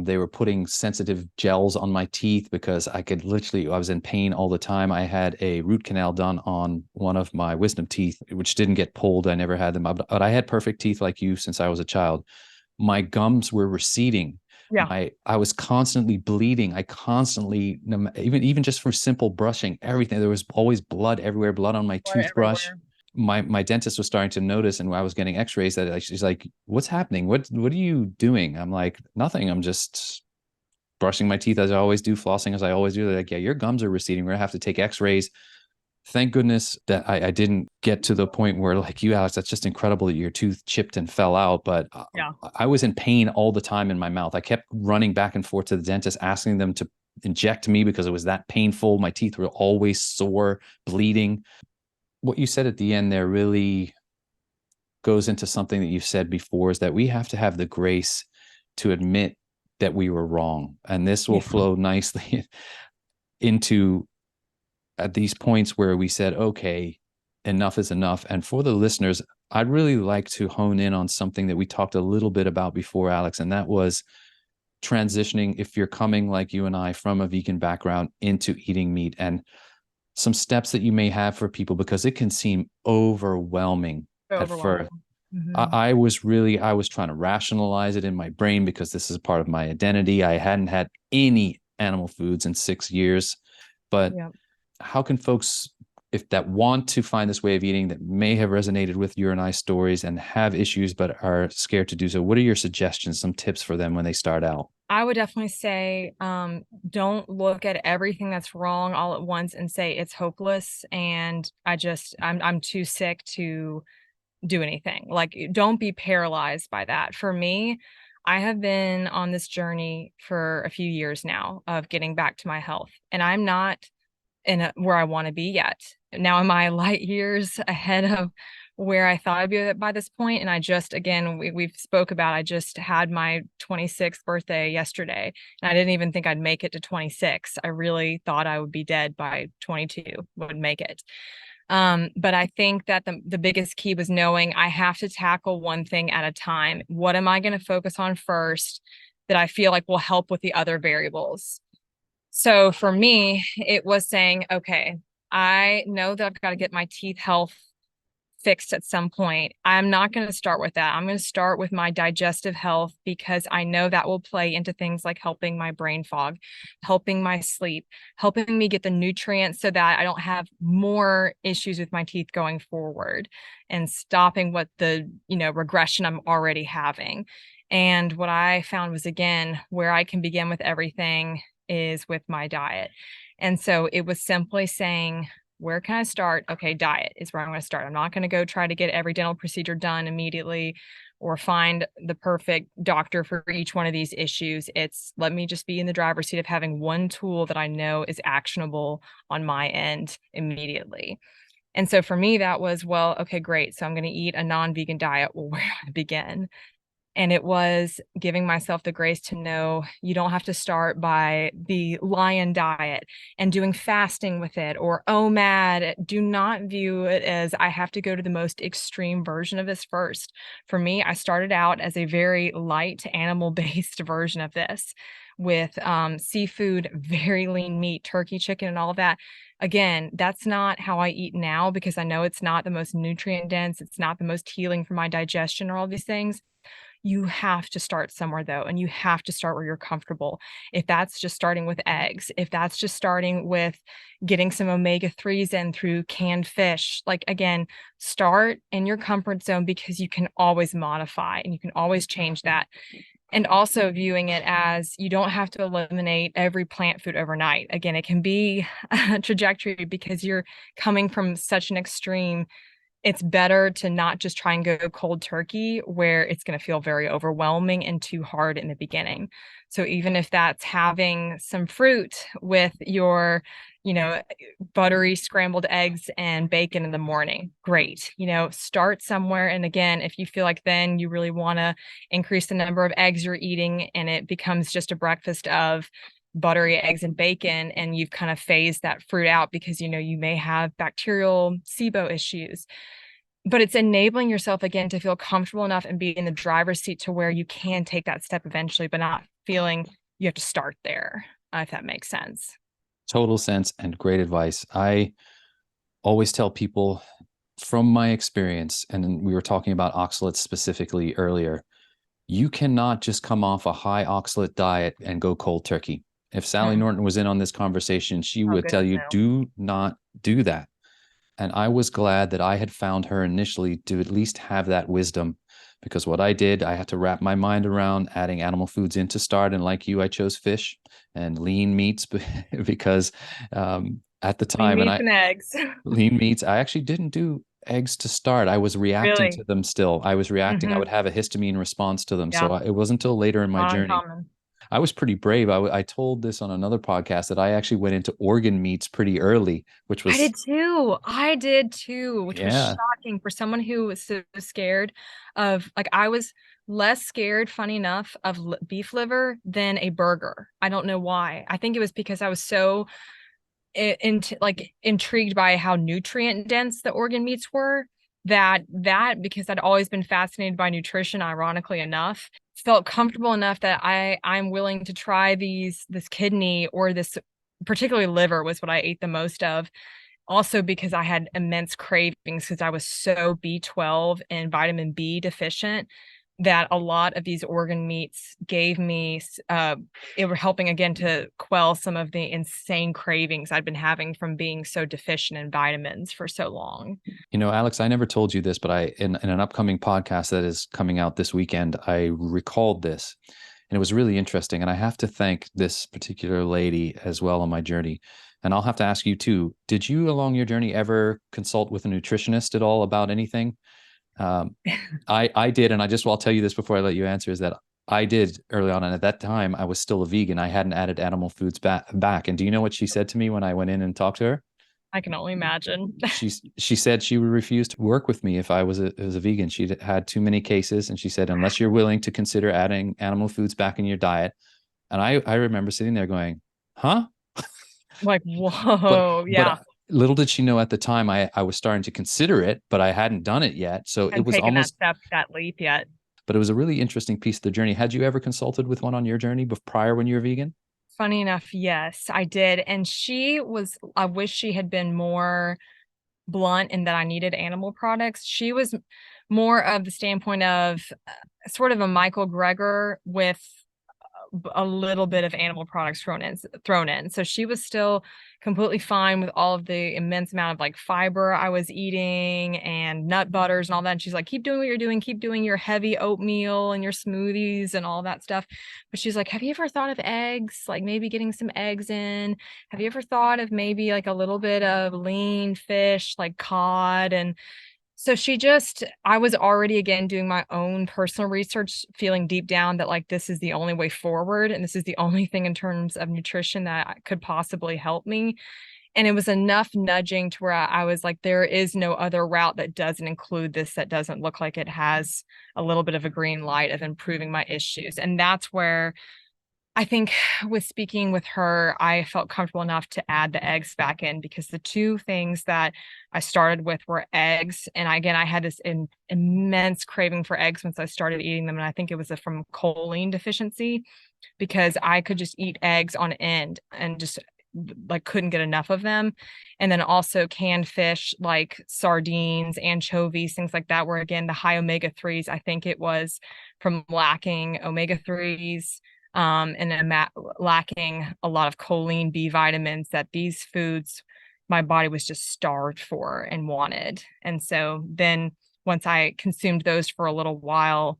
[SPEAKER 1] They were putting sensitive gels on my teeth because I was in pain all the time. I had a root canal done on one of my wisdom teeth, which didn't get pulled. I never had them, but I had perfect teeth like you since I was a child. My gums were receding.
[SPEAKER 2] Yeah.
[SPEAKER 1] I was constantly bleeding. I constantly, even just for simple brushing, everything, there was always blood everywhere, blood on my toothbrush.
[SPEAKER 2] Everywhere.
[SPEAKER 1] My dentist was starting to notice, and I was getting x-rays, that she's like, what's happening? What are you doing? I'm like, nothing. I'm just brushing my teeth as I always do, flossing as I always do. They're like, yeah, your gums are receding. We're gonna have to take x-rays. Thank goodness that I didn't get to the point where, like you, Alex, that's just incredible that your tooth chipped and fell out. But
[SPEAKER 2] Yeah.
[SPEAKER 1] I was in pain all the time in my mouth. I kept running back and forth to the dentist, asking them to inject me because it was that painful. My teeth were always sore, bleeding. What you said at the end there really goes into something that you've said before, is that we have to have the grace to admit that we were wrong. And this will
[SPEAKER 2] Yeah.
[SPEAKER 1] flow nicely into at these points where we said, okay, enough is enough. And for the listeners, I'd really like to hone in on something that we talked a little bit about before, Alex, and that was transitioning, if you're coming like you and I from a vegan background, into eating meat, and some steps that you may have for people, because it can seem overwhelming at first.
[SPEAKER 2] Overwhelming. Hmm.
[SPEAKER 1] I was trying to rationalize it in my brain because this is part of my identity. I hadn't had any animal foods in 6 years. But
[SPEAKER 2] Yeah.
[SPEAKER 1] how can folks, if that want to find this way of eating that may have resonated with your and I stories and have issues but are scared to do so, what are your suggestions, some tips for them when they start out?
[SPEAKER 2] I would definitely say, don't look at everything that's wrong all at once and say it's hopeless and I'm too sick to do anything. Like, don't be paralyzed by that. For me, I have been on this journey for a few years now of getting back to my health, and I'm not where I want to be yet. Now, am I light years ahead of where I thought I'd be by this point? And I just, again, we've spoke about, I just had my 26th birthday yesterday, and I didn't even think I'd make it to 26. I really thought I would be dead by 22, would make it. But I think that the biggest key was knowing I have to tackle one thing at a time. What am I going to focus on first that I feel like will help with the other variables? So for me, it was saying, okay, I know that I've got to get my teeth health fixed at some point. I'm not going to start with that. I'm going to start with my digestive health because I know that will play into things like helping my brain fog, helping my sleep, helping me get the nutrients so that I don't have more issues with my teeth going forward, and stopping what the, regression I'm already having. And what I found was, again, where I can begin with everything is with my diet. And so it was simply saying, where can I start? Okay, diet is where I'm going to start. I'm not going to go try to get every dental procedure done immediately or find the perfect doctor for each one of these issues. It's, let me just be in the driver's seat of having one tool that I know is actionable on my end immediately. And so for me, that was, well, okay, great. So I'm going to eat a non-vegan diet. Well, where do I begin? And it was giving myself the grace to know you don't have to start by the lion diet and doing fasting with it, or OMAD. Do not view it as I have to go to the most extreme version of this first. For me, I started out as a very light animal-based version of this with seafood, very lean meat, turkey, chicken, and all of that. Again, that's not how I eat now because I know it's not the most nutrient dense. It's not the most healing for my digestion or all these things. You have to start somewhere though, and you have to start where you're comfortable. If that's just starting with eggs, if that's just starting with getting some omega-3s in through canned fish, like, again, start in your comfort zone because you can always modify and you can always change that. And also viewing it as you don't have to eliminate every plant food overnight. Again, it can be a trajectory because you're coming from such an extreme. It's better to not just try and go cold turkey where it's going to feel very overwhelming and too hard in the beginning. So even if that's having some fruit with your, you know, buttery scrambled eggs and bacon in the morning, great. Start somewhere. And again, if you feel like then you really want to increase the number of eggs you're eating and it becomes just a breakfast of buttery eggs and bacon, and you've kind of phased that fruit out because you may have bacterial SIBO issues, but it's enabling yourself again to feel comfortable enough and be in the driver's seat to where you can take that step eventually, but not feeling you have to start there, if that makes sense.
[SPEAKER 1] Total sense and great advice. I always tell people from my experience, and we were talking about oxalates specifically earlier, you cannot just come off a high oxalate diet and go cold turkey. If Sally
[SPEAKER 2] Mm.
[SPEAKER 1] Norton was in on this conversation, she
[SPEAKER 2] Oh,
[SPEAKER 1] would tell
[SPEAKER 2] goodness,
[SPEAKER 1] you,
[SPEAKER 2] no.
[SPEAKER 1] do not do that. And I was glad that I had found her initially to at least have that wisdom, because what I did, I had to wrap my mind around adding animal foods in to start. And like you, I chose fish and lean meats because at the
[SPEAKER 2] Lean
[SPEAKER 1] time. And
[SPEAKER 2] meats
[SPEAKER 1] I
[SPEAKER 2] and eggs.
[SPEAKER 1] lean meats, I actually didn't do eggs to start. I was reacting
[SPEAKER 2] Really?
[SPEAKER 1] to them still. I was reacting. I
[SPEAKER 2] Hmm.
[SPEAKER 1] would have a histamine response to them.
[SPEAKER 2] Yeah,
[SPEAKER 1] So it wasn't until later in my
[SPEAKER 2] not
[SPEAKER 1] journey.
[SPEAKER 2] uncommon.
[SPEAKER 1] I was pretty brave. I told this on another podcast that I actually went into organ meats pretty early, which
[SPEAKER 2] I
[SPEAKER 1] was,
[SPEAKER 2] did too. I did too, which was
[SPEAKER 1] yeah.
[SPEAKER 2] shocking for someone who was so scared of, like, I was less scared, funny enough, of beef liver than a burger. I don't know why. I think it was because I was so like intrigued by how nutrient dense the organ meats were, that because I'd always been fascinated by nutrition, ironically enough, felt comfortable enough that I'm willing to try this kidney, or this particularly liver was what I ate the most of. Also because I had immense cravings because I was so B12 and vitamin B deficient, that a lot of these organ meats gave me, it were helping again to quell some of the insane cravings I'd been having from being so deficient in vitamins for so long.
[SPEAKER 1] Alex, I never told you this, but in an upcoming podcast that is coming out this weekend, I recalled this, and it was really interesting. And I have to thank this particular lady as well on my journey. And I'll have to ask you too, did you along your journey ever consult with a nutritionist at all about anything? Um, I did, and I'll tell you this before I let you answer, is that I did early on, and at that time I was still a vegan. I hadn't added animal foods back. And do you know what she said to me when I went in and talked to her?
[SPEAKER 2] I can only imagine.
[SPEAKER 1] She said she would refuse to work with me if I was a vegan. She'd had too many cases, and she said unless you're willing to consider adding animal foods back in your diet. And I remember sitting there going, "Huh?"
[SPEAKER 2] Like,
[SPEAKER 1] But
[SPEAKER 2] whoa, yeah.
[SPEAKER 1] little did she know at the time I was starting to consider it, but I hadn't done it yet. So it
[SPEAKER 2] And
[SPEAKER 1] was
[SPEAKER 2] taken that
[SPEAKER 1] almost,
[SPEAKER 2] step, that leap yet.
[SPEAKER 1] but it was a really interesting piece of the journey. Had you ever consulted with one on your journey prior when you were vegan?
[SPEAKER 2] Funny enough, yes, I did. And she was, I wish she had been more blunt in that I needed animal products. She was more of the standpoint of sort of a Michael Greger with a little bit of animal products thrown in. So she was still completely fine with all of the immense amount of like fiber I was eating and nut butters and all that. And she's like, keep doing what you're doing, keep doing your heavy oatmeal and your smoothies and all that stuff. But she's like, have you ever thought of eggs? Like maybe getting some eggs in? Have you ever thought of maybe like a little bit of lean fish, like cod? And so I was already again doing my own personal research, feeling deep down that like this is the only way forward. And this is the only thing in terms of nutrition that could possibly help me. And it was enough nudging to where I was like, there is no other route that doesn't include this, that doesn't look like it has a little bit of a green light of improving my issues. And that's where I think with speaking with her, I felt comfortable enough to add the eggs back in, because the two things that I started with were eggs. And again, I had this immense craving for eggs once I started eating them. And I think it was from choline deficiency, because I could just eat eggs on end and just like couldn't get enough of them. And then also canned fish like sardines, anchovies, things like that, where again, the high omega-3s, I think it was from lacking omega-3s, and lacking a lot of choline B vitamins, that these foods my body was just starved for and wanted. And so then once I consumed those for a little while,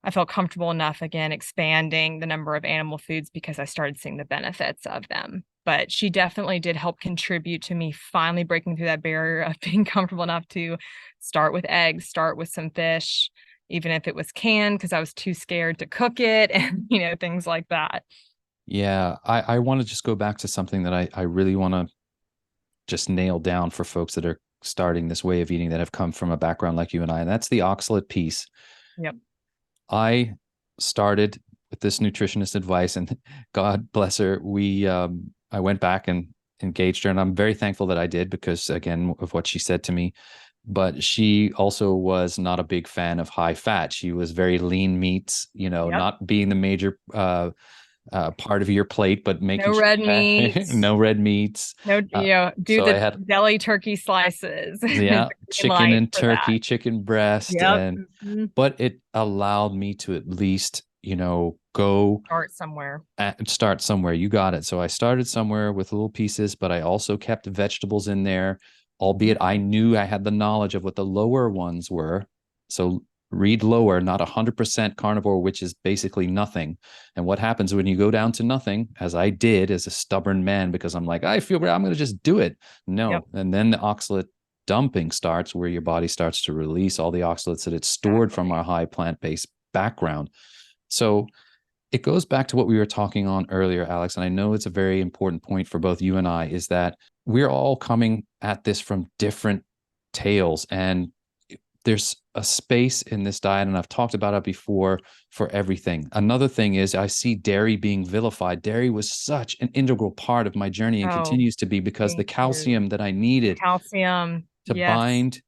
[SPEAKER 2] I felt comfortable enough again expanding the number of animal foods, because I started seeing the benefits of them. But she definitely did help contribute to me finally breaking through that barrier of being comfortable enough to start with eggs, start with some fish, even if it was canned, because I was too scared to cook it, and things like that.
[SPEAKER 1] Yeah, I want to just go back to something that I really want to just nail down for folks that are starting this way of eating that have come from a background like you and I, and that's the oxalate piece.
[SPEAKER 2] Yep.
[SPEAKER 1] I started with this nutritionist advice, and God bless her, I went back and engaged her, and I'm very thankful that I did, because again of what she said to me. But she also was not a big fan of high fat. She was very lean meats,
[SPEAKER 2] Yep.
[SPEAKER 1] not being the major part of your plate, but making
[SPEAKER 2] No
[SPEAKER 1] sure
[SPEAKER 2] red
[SPEAKER 1] you had
[SPEAKER 2] meats.
[SPEAKER 1] no red meats.
[SPEAKER 2] No,
[SPEAKER 1] Uh,
[SPEAKER 2] do
[SPEAKER 1] so I
[SPEAKER 2] the
[SPEAKER 1] had,
[SPEAKER 2] deli turkey slices.
[SPEAKER 1] yeah,
[SPEAKER 2] The green
[SPEAKER 1] chicken
[SPEAKER 2] light
[SPEAKER 1] and
[SPEAKER 2] for that.
[SPEAKER 1] turkey, chicken breast,
[SPEAKER 2] Yep. Mhm.
[SPEAKER 1] but it allowed me to at least, go
[SPEAKER 2] Start somewhere.
[SPEAKER 1] start somewhere. You got it. So I started somewhere with little pieces, but I also kept vegetables in there, albeit I knew I had the knowledge of what the lower ones were. So read lower, not 100% carnivore, which is basically nothing. And what happens when you go down to nothing, as I did as a stubborn man, because I'm like, I feel I'm going to just do it.
[SPEAKER 2] Yep.
[SPEAKER 1] No. And then the oxalate dumping starts, where your body starts to release all the oxalates that it's stored from
[SPEAKER 2] Exactly.
[SPEAKER 1] our high plant-based background. So it goes back to what we were talking on earlier, Alex, and I know it's a very important point for both you and I, is that we're all coming at this from different tales, and there's a space in this diet, and I've talked about it before, for everything. Another thing is I see dairy being vilified. Dairy was such an integral part of my journey and
[SPEAKER 2] Oh,
[SPEAKER 1] continues to be, because the
[SPEAKER 2] thank you.
[SPEAKER 1] calcium that I needed
[SPEAKER 2] Calcium.
[SPEAKER 1] to
[SPEAKER 2] Yes.
[SPEAKER 1] bind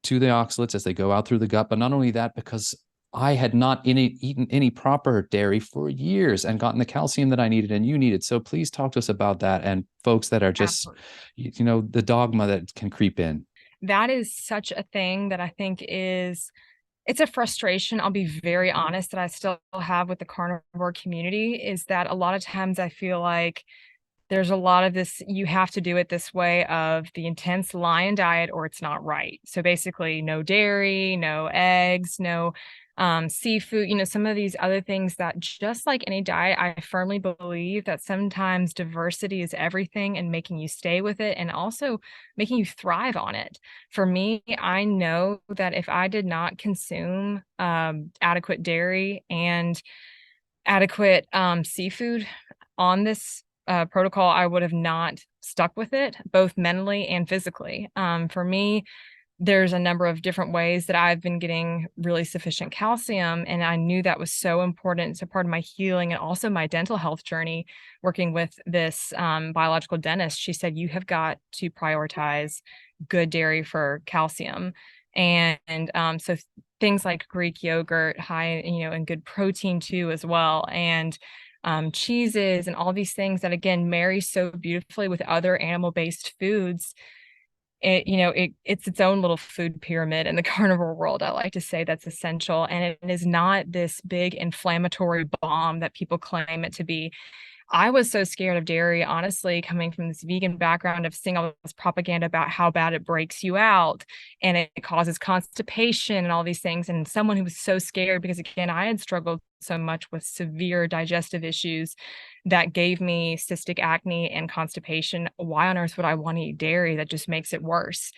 [SPEAKER 1] to the oxalates as they go out through the gut. But not only that, because I had not eaten any proper dairy for years and gotten the calcium that I needed and you needed. So please talk to us about that, and folks that are just,
[SPEAKER 2] Absolutely.
[SPEAKER 1] the dogma that can creep in.
[SPEAKER 2] That is such a thing that I think is it's a frustration, I'll be very honest, that I still have with the carnivore community, is that a lot of times I feel like there's a lot of this, you have to do it this way, of the intense lion diet or it's not right. So basically no dairy, no eggs, no seafood, some of these other things that, just like any diet, I firmly believe that sometimes diversity is everything, and making you stay with it and also making you thrive on it. For me, I know that if I did not consume adequate dairy and adequate seafood on this protocol, I would have not stuck with it, both mentally and physically. For me, there's a number of different ways that I've been getting really sufficient calcium, and I knew that was so important. It's a part of my healing and also my dental health journey. Working with this biological dentist, she said, you have got to prioritize good dairy for calcium. So things like Greek yogurt, high, and good protein too, as well. And cheeses and all these things that, again, marry so beautifully with other animal-based foods. It's its own little food pyramid in the carnivore world. I like to say that's essential, and it is not this big inflammatory bomb that people claim it to be. I was so scared of dairy, honestly, coming from this vegan background, of seeing all this propaganda about how bad it breaks you out and it causes constipation and all these things. And someone who was so scared, because again, I had struggled so much with severe digestive issues that gave me cystic acne and constipation. Why on earth would I want to eat dairy? That just makes it worse.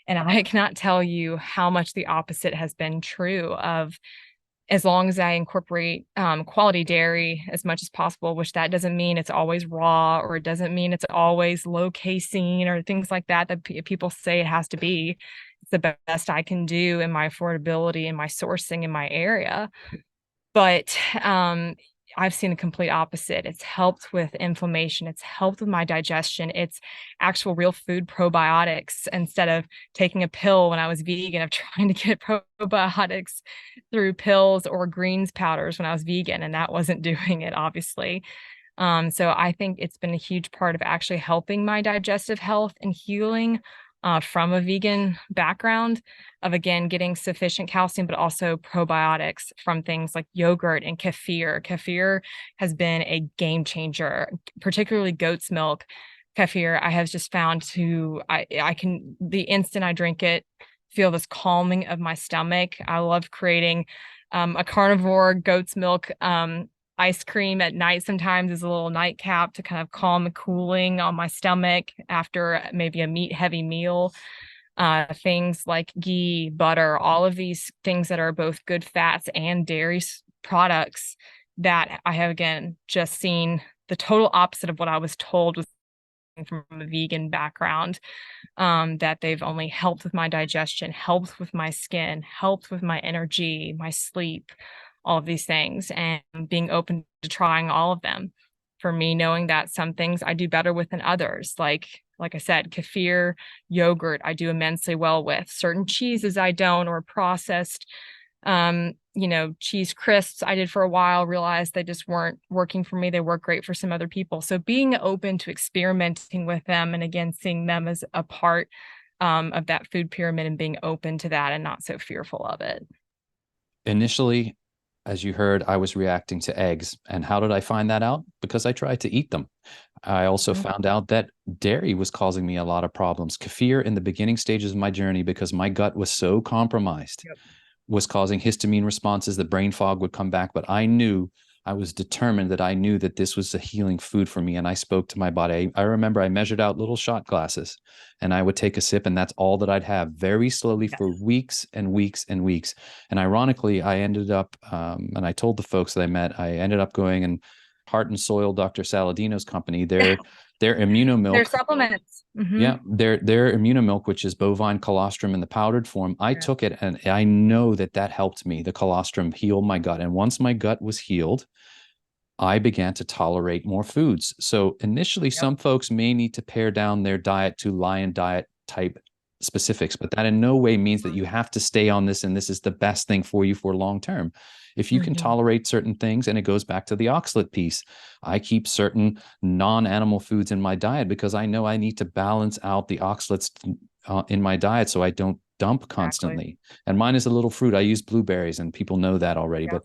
[SPEAKER 2] And I cannot tell you how much the opposite has been true. Of as long as I incorporate quality dairy as much as possible, which that doesn't mean it's always raw, or it doesn't mean it's always low casein or things like that people say it has to be. It's the best I can do in my affordability and my sourcing in my area. But I've seen the complete opposite. It's helped with inflammation. It's helped with my digestion. It's actual real food probiotics, instead of taking a pill when I was vegan, of trying to get probiotics through pills or greens powders when I was vegan, and that wasn't doing it, obviously. So I think it's been a huge part of actually helping my digestive health and healing from a vegan background, of again getting sufficient calcium, but also probiotics from things like yogurt and kefir. Kefir has been a game changer, particularly goat's milk. Kefir, I have just found I can, the instant I drink it, feel this calming of my stomach. I love creating a carnivore goat's milk ice cream at night sometimes as a little nightcap to kind of calm the cooling on my stomach after maybe a meat heavy meal. Things like ghee, butter, all of these things that are both good fats and dairy products, that I have, again, just seen the total opposite of what I was told was from a vegan background, that they've only helped with my digestion, helped with my skin, helped with my energy, my sleep, all of these things, and being open to trying all of them. For me, knowing that some things I do better with than others, like I said, kefir, yogurt, I do immensely well with. Certain cheeses I don't, or processed cheese crisps I did for a while, realized they just weren't working for me. They work great for some other people. So being open to experimenting with them, and again, seeing them as a part of that food pyramid, and being open to that and not so fearful of it.
[SPEAKER 1] Initially, as you heard, I was reacting to eggs. And how did I find that out? Because I tried to eat them. I also
[SPEAKER 2] Mhm.
[SPEAKER 1] found out that dairy was causing me a lot of problems. Kefir in the beginning stages of my journey, because my gut was so compromised,
[SPEAKER 2] Yep.
[SPEAKER 1] was causing histamine responses. The brain fog would come back, but I was determined that I knew that this was a healing food for me. And I spoke to my body. I remember I measured out little shot glasses and I would take a sip, and that's all that I'd have very slowly
[SPEAKER 2] Yes.
[SPEAKER 1] for weeks and weeks and weeks. And ironically, I ended up, and I told the folks that I met, I ended up going and Heart and Soil, Dr. Saladino's company, their immuno
[SPEAKER 2] Their
[SPEAKER 1] milk.
[SPEAKER 2] supplements.
[SPEAKER 1] Yeah, their immunomilk, which is bovine colostrum in the powdered form. I
[SPEAKER 2] Yeah.
[SPEAKER 1] took it, and I know that that helped me. The colostrum healed my gut, and once my gut was healed, I began to tolerate more foods. So initially,
[SPEAKER 2] Yep.
[SPEAKER 1] some folks may need to pare down their diet to lion diet type specifics, but that in no way means that you have to stay on this and this is the best thing for you for long term. If you can
[SPEAKER 2] Mm-hmm.
[SPEAKER 1] tolerate certain things, and it goes back to the oxalate piece, I keep certain non-animal foods in my diet because I know I need to balance out the oxalates in my diet so I don't dump
[SPEAKER 2] Exactly.
[SPEAKER 1] constantly. And mine is a little fruit. I use blueberries, and people know that already.
[SPEAKER 2] Yeah.
[SPEAKER 1] But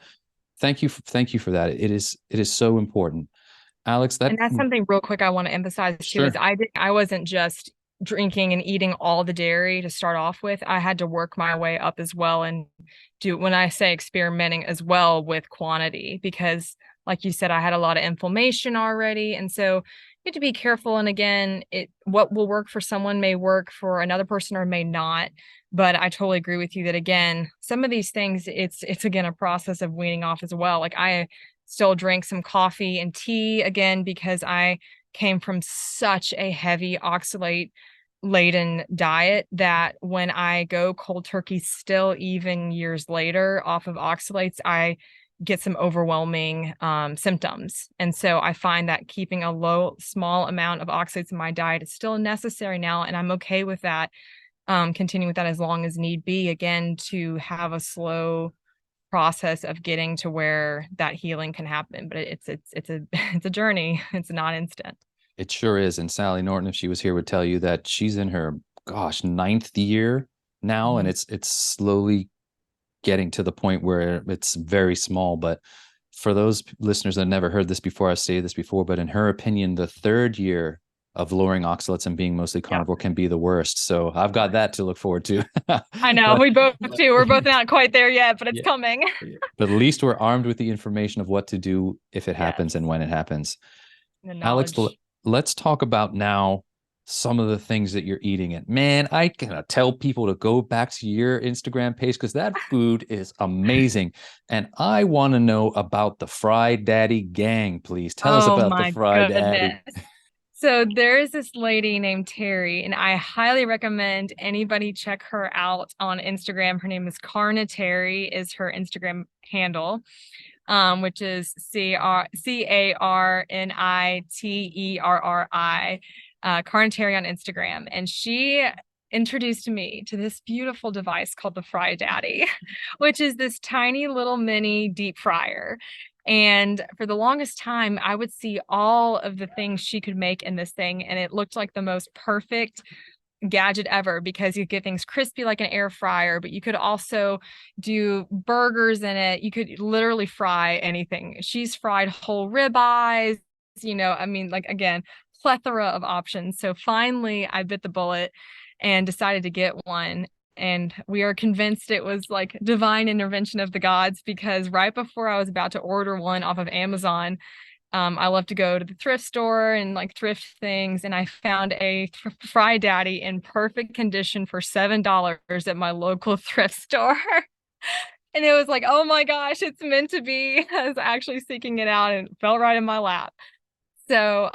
[SPEAKER 1] thank you for that. It is so important. Alex,
[SPEAKER 2] And that's something real quick I want to emphasize too is
[SPEAKER 1] sure.
[SPEAKER 2] I wasn't just drinking and eating all the dairy to start off with. I had to work my way up as well and do when I say experimenting as well with quantity because like you said, I had a lot of inflammation already. And so you have to be careful. And again, it what will work for someone may work for another person or may not. But I totally agree with you that again, some of these things, it's again a process of weaning off as well. Like I still drink some coffee and tea again because I came from such a heavy oxalate laden diet that when I go cold turkey still even years later off of oxalates, I get some overwhelming symptoms. And so I find that keeping a small amount of oxalates in my diet is still necessary now. And I'm okay with that, continue with that as long as need be, again, to have a slow process of getting to where that healing can happen. But it's a it's a journey. It's not instant.
[SPEAKER 1] It sure is. And Sally Norton, if she was here, would tell you that she's in her, gosh, ninth year now, and
[SPEAKER 2] Mhm.
[SPEAKER 1] it's slowly getting to the point where it's very small. But for those listeners that never heard this before, I've stated this before, but in her opinion, the third year of lowering oxalates and being mostly
[SPEAKER 2] Yeah.
[SPEAKER 1] carnivore can be the worst. So I've got that to look forward to.
[SPEAKER 2] I know
[SPEAKER 1] But
[SPEAKER 2] we both do. We're both not quite there yet, but it's
[SPEAKER 1] yeah,
[SPEAKER 2] coming.
[SPEAKER 1] but at least we're armed with the information of what to do if it
[SPEAKER 2] Yes.
[SPEAKER 1] happens and when it happens.
[SPEAKER 2] The
[SPEAKER 1] Alex,
[SPEAKER 2] knowledge.
[SPEAKER 1] let's talk about now some of the things that you're eating. And man, I gotta tell people to go back to your Instagram page because that food is amazing. And I want to know about the Fried Daddy gang, please. Tell us
[SPEAKER 2] Oh
[SPEAKER 1] about the
[SPEAKER 2] my
[SPEAKER 1] Fried Daddy.
[SPEAKER 2] goodness. So there is this lady named Terry, and I highly recommend anybody check her out on Instagram. Her name is Carnitary is her Instagram handle, which is Carniterri, Carnitary on Instagram. And she introduced me to this beautiful device called the Fry Daddy, which is this tiny little mini deep fryer. And for the longest time, I would see all of the things she could make in this thing, and it looked like the most perfect gadget ever because you get things crispy like an air fryer, but you could also do burgers in it. You could literally fry anything. She's fried whole ribeyes, I mean, like again, plethora of options. So finally, I bit the bullet and decided to get one. And we are convinced it was like divine intervention of the gods because right before I was about to order one off of Amazon, I love to go to the thrift store and like thrift things, and I found a Fry Daddy in perfect condition for $7 at my local thrift store. And it was like, oh my gosh, it's meant to be. I was actually seeking it out and it fell right in my lap. So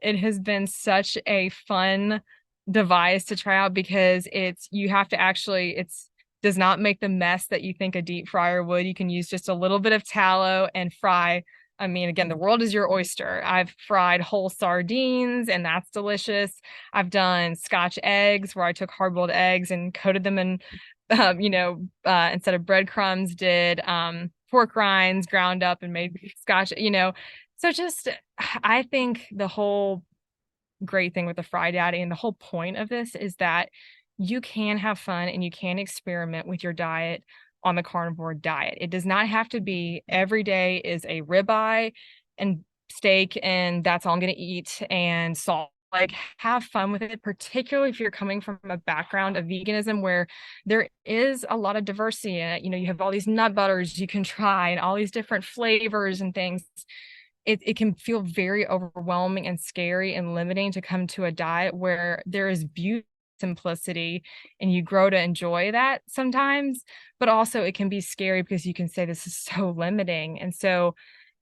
[SPEAKER 2] it has been such a fun device to try out because you have to actually it's does not make the mess that you think a deep fryer would. You can use just a little bit of tallow and fry. I mean, again, the world is your oyster. I've fried whole sardines and that's delicious. I've done Scotch eggs where I took hard-boiled eggs and coated them in, instead of breadcrumbs, did pork rinds ground up and made Scotch. So just, I think the whole great thing with the Fry Daddy and the whole point of this is that you can have fun and you can experiment with your diet on the carnivore diet. It does not have to be every day is a ribeye and steak and that's all I'm going to eat and salt like have fun with it, particularly if you're coming from a background of veganism where there is a lot of diversity in it. You know, you have all these nut butters you can try and all these different flavors and things. It can feel very overwhelming and scary and limiting to come to a diet where there is beauty, simplicity, and you grow to enjoy that sometimes, but also it can be scary because you can say this is so limiting. And so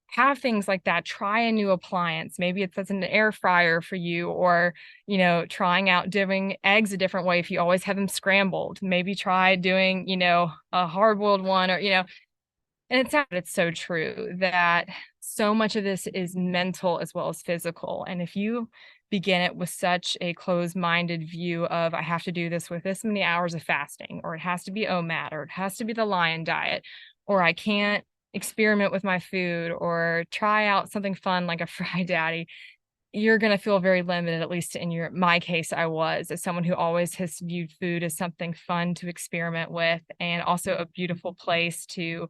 [SPEAKER 2] have things like that. Try a new appliance. Maybe it's an air fryer for you, or, you know, trying out doing eggs a different way if you always have them scrambled. Maybe try doing, you know, a hard-boiled one, or, you know, and it's so true that so much of this is mental as well as physical. And if you begin it with such a closed-minded view of I have to do this with this many hours of fasting, or it has to be OMAD, or it has to be the lion diet, or I can't experiment with my food or try out something fun like a fry daddy, you're going to feel very limited, at least in my case. I was, as someone who always has viewed food as something fun to experiment with, and also a beautiful place to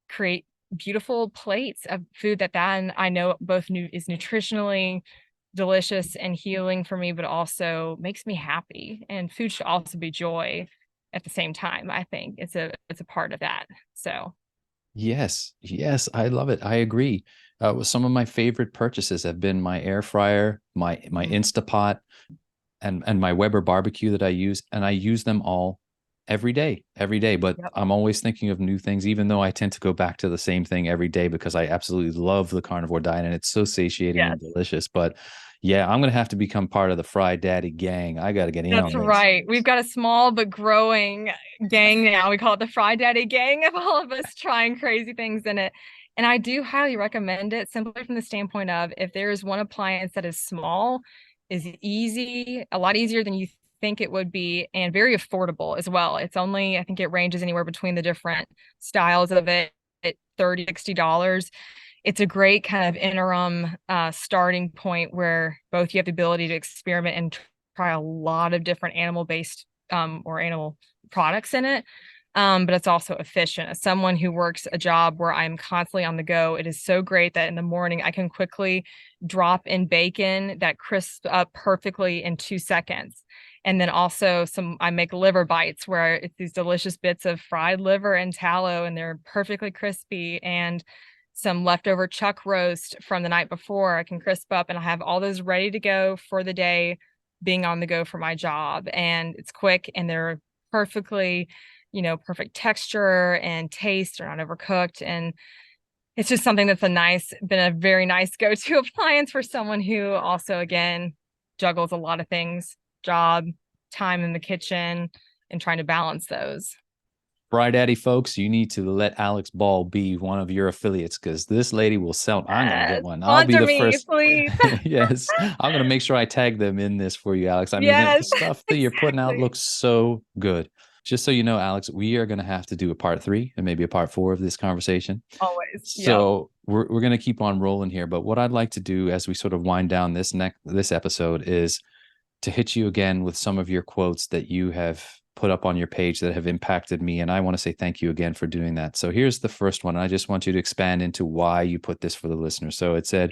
[SPEAKER 2] create beautiful plates of food that I know both is nutritionally delicious and healing for me, but also makes me happy. And food should also be joy at the same time. I think it's a part of that. So
[SPEAKER 1] Yes, yes, I love it. I agree. Some of my favorite purchases have been my air fryer, my Instapot, and my Weber barbecue that I use, and I use them all every day. But
[SPEAKER 2] yep.
[SPEAKER 1] I'm always thinking of new things, even though I tend to go back to the same thing every day because I absolutely love the carnivore diet and it's so satiating and
[SPEAKER 2] Yes.
[SPEAKER 1] delicious. But yeah, I'm gonna have to become part of the Fry Daddy gang. I got to get in
[SPEAKER 2] That's
[SPEAKER 1] on this.
[SPEAKER 2] right. We've got a small but growing gang now. We call it the Fry Daddy gang of all of us trying crazy things in it. And I do highly recommend it simply from the standpoint of if there is one appliance that is small, is easy, a lot easier than you think it would be, and very affordable as well. It's only, I think it ranges anywhere between the different styles of it at $30, $60. It's a great kind of interim starting point where both you have the ability to experiment and try a lot of different animal-based or animal products in it. But it's also efficient. As someone who works a job where I'm constantly on the go, it is so great that in the morning I can quickly drop in bacon that crisps up perfectly in 2 seconds. And then also I make liver bites where it's these delicious bits of fried liver and tallow, and they're perfectly crispy, and some leftover chuck roast from the night before I can crisp up, and I have all those ready to go for the day, being on the go for my job. And it's quick, and they're perfectly, you know, perfect texture and taste. They're not overcooked. And it's just something that's been a very nice go-to appliance for someone who also, again, juggles a lot of things, job, time in the kitchen, and trying to balance those.
[SPEAKER 1] Fry Daddy folks, you need to let Alex Ball be one of your affiliates because this lady will sell. I'm going to get one. I'll be
[SPEAKER 2] Sponsor
[SPEAKER 1] the
[SPEAKER 2] me,
[SPEAKER 1] first.
[SPEAKER 2] please.
[SPEAKER 1] Yes, I'm going to make sure I tag them in this for you, Alex. I mean, the
[SPEAKER 2] Yes,
[SPEAKER 1] stuff that you're putting out
[SPEAKER 2] exactly.
[SPEAKER 1] looks so good. Just so you know, Alex, we are going to have to do a part 3 and maybe a part 4 of this conversation.
[SPEAKER 2] Always. Yep.
[SPEAKER 1] So we're going to keep on rolling here. But what I'd like to do as we sort of wind down this episode is to hit you again with some of your quotes that you have put up on your page that have impacted me. And I want to say thank you again for doing that. So here's the first one. I just want you to expand into why you put this for the listener. So it said,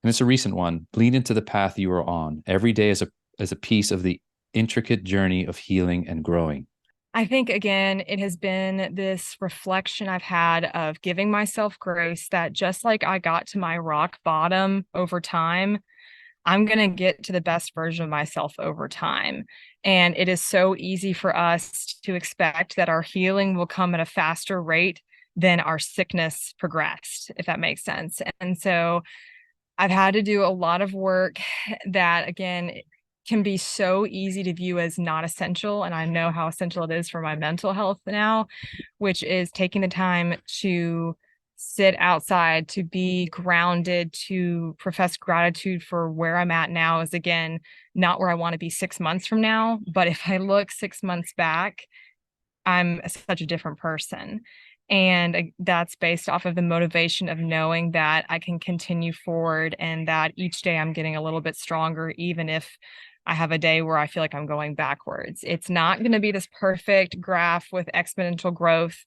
[SPEAKER 1] and it's a recent one, bleed into the path you are on. Every day is a piece of the intricate journey of healing and growing.
[SPEAKER 2] I think, again, it has been this reflection I've had of giving myself grace that just like I got to my rock bottom over time, I'm going to get to the best version of myself over time. And it is so easy for us to expect that our healing will come at a faster rate than our sickness progressed, if that makes sense. And so I've had to do a lot of work that, again, can be so easy to view as not essential. And I know how essential it is for my mental health now, which is taking the time to sit outside, to be grounded, to profess gratitude for where I'm at now is, again, not where I want to be 6 months from now. But if I look 6 months back, I'm such a different person. And that's based off of the motivation of knowing that I can continue forward and that each day I'm getting a little bit stronger, even if I have a day where I feel like I'm going backwards. It's not going to be this perfect graph with exponential growth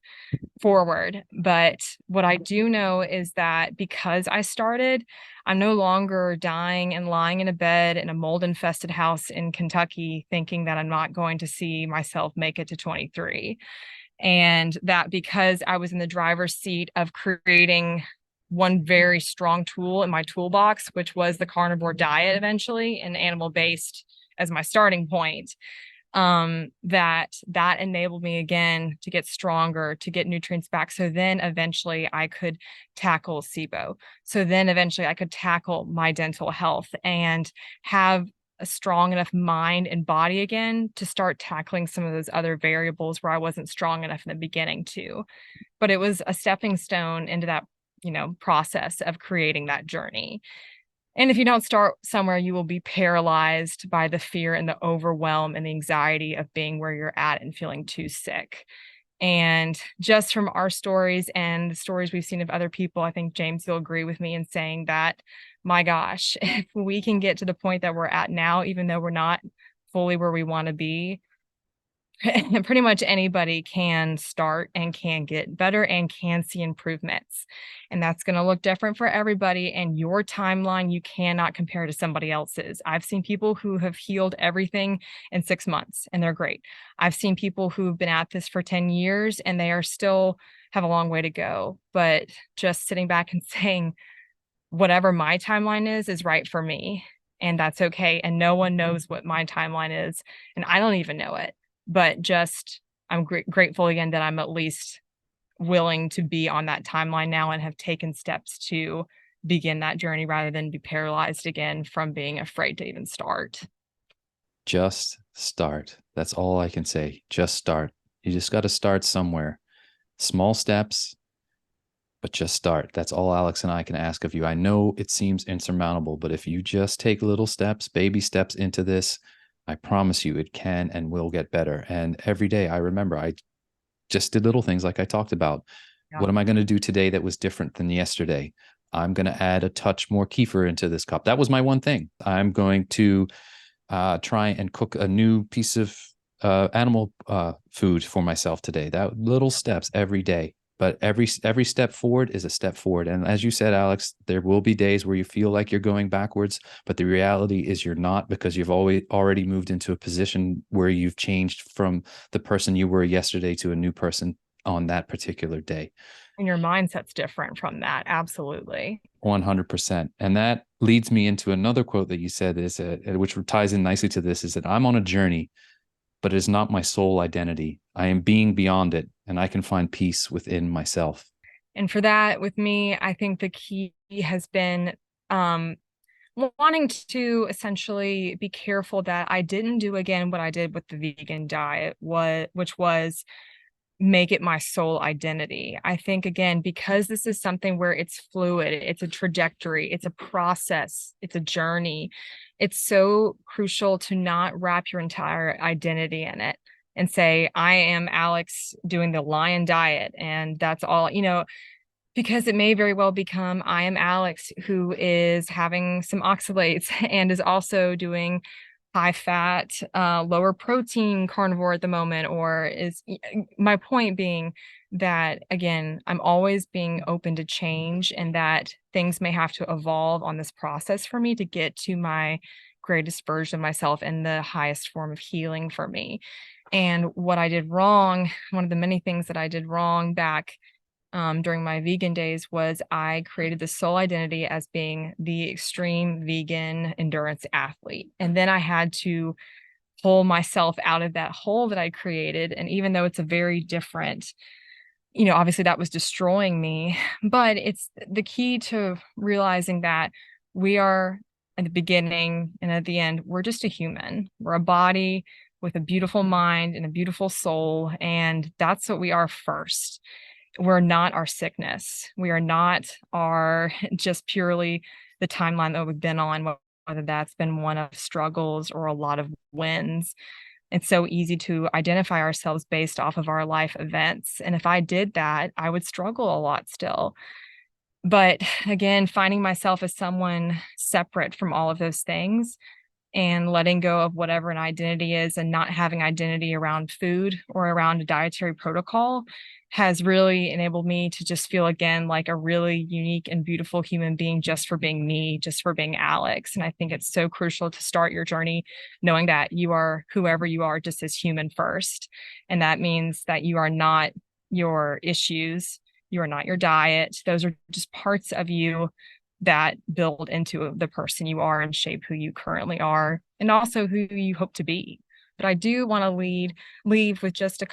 [SPEAKER 2] forward. But what I do know is that because I started, I'm no longer dying and lying in a bed in a mold infested house in Kentucky thinking that I'm not going to see myself make it to 23. And that because I was in the driver's seat of creating one very strong tool in my toolbox, which was the carnivore diet eventually, and animal based as my starting point, that enabled me again to get stronger, to get nutrients back. So then eventually I could tackle SIBO. So then eventually I could tackle my dental health and have a strong enough mind and body again to start tackling some of those other variables where I wasn't strong enough in the beginning too. But it was a stepping stone into that, process of creating that journey. And if you don't start somewhere, you will be paralyzed by the fear and the overwhelm and the anxiety of being where you're at and feeling too sick. And just from our stories and the stories we've seen of other people, I think, James, you'll agree with me in saying that, my gosh, if we can get to the point that we're at now, even though we're not fully where we want to be, pretty much anybody can start and can get better and can see improvements. And that's going to look different for everybody. And your timeline, you cannot compare to somebody else's. I've seen people who have healed everything in 6 months and they're great. I've seen people who've been at this for 10 years and they are still have a long way to go. But just sitting back and saying, whatever my timeline is right for me. And that's okay. And no one knows what my timeline is. And I don't even know it. But just I'm grateful again that I'm at least willing to be on that timeline now and have taken steps to begin that journey rather than be paralyzed again from being afraid to even start.
[SPEAKER 1] Just start. That's all I can say. Just start. You just got to start somewhere. Small steps, but just start. That's all Alex and I can ask of you. I know it seems insurmountable, but if you just take little steps, baby steps into this, I promise you it can and will get better. And every day I remember I just did little things like I talked about.
[SPEAKER 2] Yeah.
[SPEAKER 1] What am I going to do today that was different than yesterday? I'm going to add a touch more kefir into this cup. That was my one thing. I'm going to try and cook a new piece of animal food for myself today. That little steps every day. But every step forward is a step forward. And as you said, Alex, there will be days where you feel like you're going backwards, but the reality is you're not, because you've already moved into a position where you've changed from the person you were yesterday to a new person on that particular day.
[SPEAKER 2] And your mindset's different from that. Absolutely.
[SPEAKER 1] 100%. And that leads me into another quote that you said is, which ties in nicely to this, is that I'm on a journey, but it is not my sole identity. I am being beyond it, and I can find peace within myself.
[SPEAKER 2] And for that, with me, I think the key has been wanting to essentially be careful that I didn't do again what I did with the vegan diet, which was make it my sole identity. I think, again, because this is something where it's fluid, it's a trajectory, it's a process, it's a journey. It's so crucial to not wrap your entire identity in it and say, I am Alex doing the lion diet. And that's all, because it may very well become, I am Alex who is having some oxalates and is also doing high fat, lower protein carnivore at the moment, or is my point being that, again, I'm always being open to change and that things may have to evolve on this process for me to get to my greatest version of myself and the highest form of healing for me. And what I did wrong, one of the many things that I did wrong back during my vegan days was I created the sole identity as being the extreme vegan endurance athlete. And then I had to pull myself out of that hole that I created. And even though it's a very different, obviously that was destroying me, but it's the key to realizing that we are at the beginning and at the end, we're just a human. We're a body with a beautiful mind and a beautiful soul. And that's what we are first. We're not our sickness. We are not our just purely the timeline that we've been on, whether that's been one of struggles or a lot of wins. It's so easy to identify ourselves based off of our life events. And if I did that, I would struggle a lot still. But again, finding myself as someone separate from all of those things and letting go of whatever an identity is and not having identity around food or around a dietary protocol has really enabled me to just feel again like a really unique and beautiful human being just for being me, just for being Alex. And I think it's so crucial to start your journey knowing that you are whoever you are, just as human first. And that means that you are not your issues, you are not your diet. Those are just parts of you that build into the person you are and shape who you currently are and also who you hope to be. But I do want to leave with just a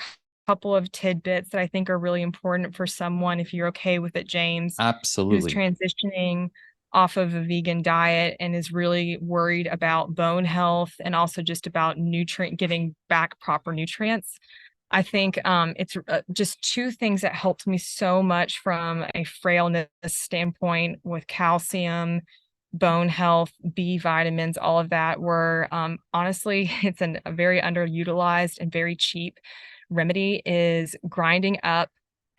[SPEAKER 2] couple of tidbits that I think are really important for someone, if you're okay with it, James, who's
[SPEAKER 1] Absolutely.
[SPEAKER 2] transitioning off of a vegan diet and is really worried about bone health and also just about nutrient getting back proper nutrients. I think it's just two things that helped me so much from a frailness standpoint with calcium, bone health, B vitamins, all of that were honestly, it's a very underutilized and very cheap remedy is grinding up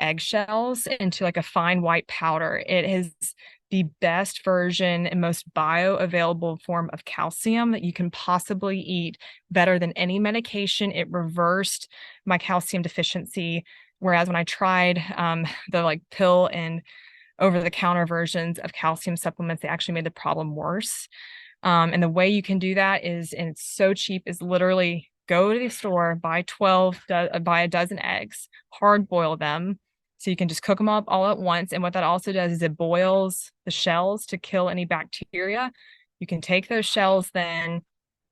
[SPEAKER 2] eggshells into like a fine white powder. It is the best version and most bioavailable form of calcium that you can possibly eat, better than any medication. It reversed my calcium deficiency. Whereas when I tried the like pill and over the counter versions of calcium supplements, they actually made the problem worse. And the way you can do that is, and it's so cheap, is literally go to the store, buy a dozen eggs, hard boil them. So you can just cook them up all at once. And what that also does is it boils the shells to kill any bacteria. You can take those shells then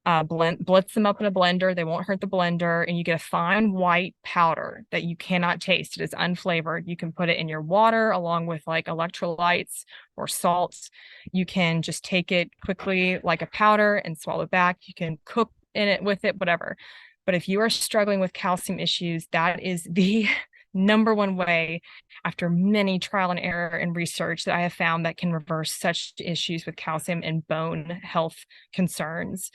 [SPEAKER 2] blitz them up in a blender. They won't hurt the blender, and you get a fine white powder that you cannot taste. It is unflavored. You can put it in your water along with like electrolytes or salts. You can just take it quickly like a powder and swallow it back. You can cook in it with it, whatever. But if you are struggling with calcium issues, that is the number one way after many trial and error and research that I have found that can reverse such issues with calcium and bone health concerns.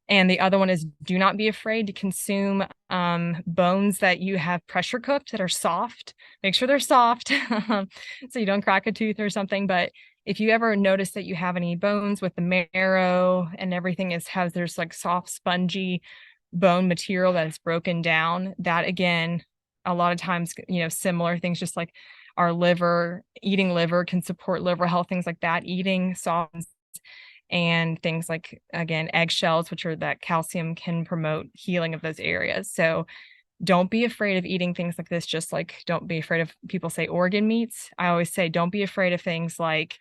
[SPEAKER 2] And the other one is do not be afraid to consume bones that you have pressure cooked that are soft. Make sure they're soft so you don't crack a tooth or something. But if you ever notice that you have any bones with the marrow and everything there's like soft, spongy bone material that is broken down, that again, a lot of times, similar things, just like our liver, eating liver can support liver health, things like that, eating soft and things like, again, eggshells, which are that calcium can promote healing of those areas. So don't be afraid of eating things like this, just like don't be afraid of people say organ meats. I always say don't be afraid of things like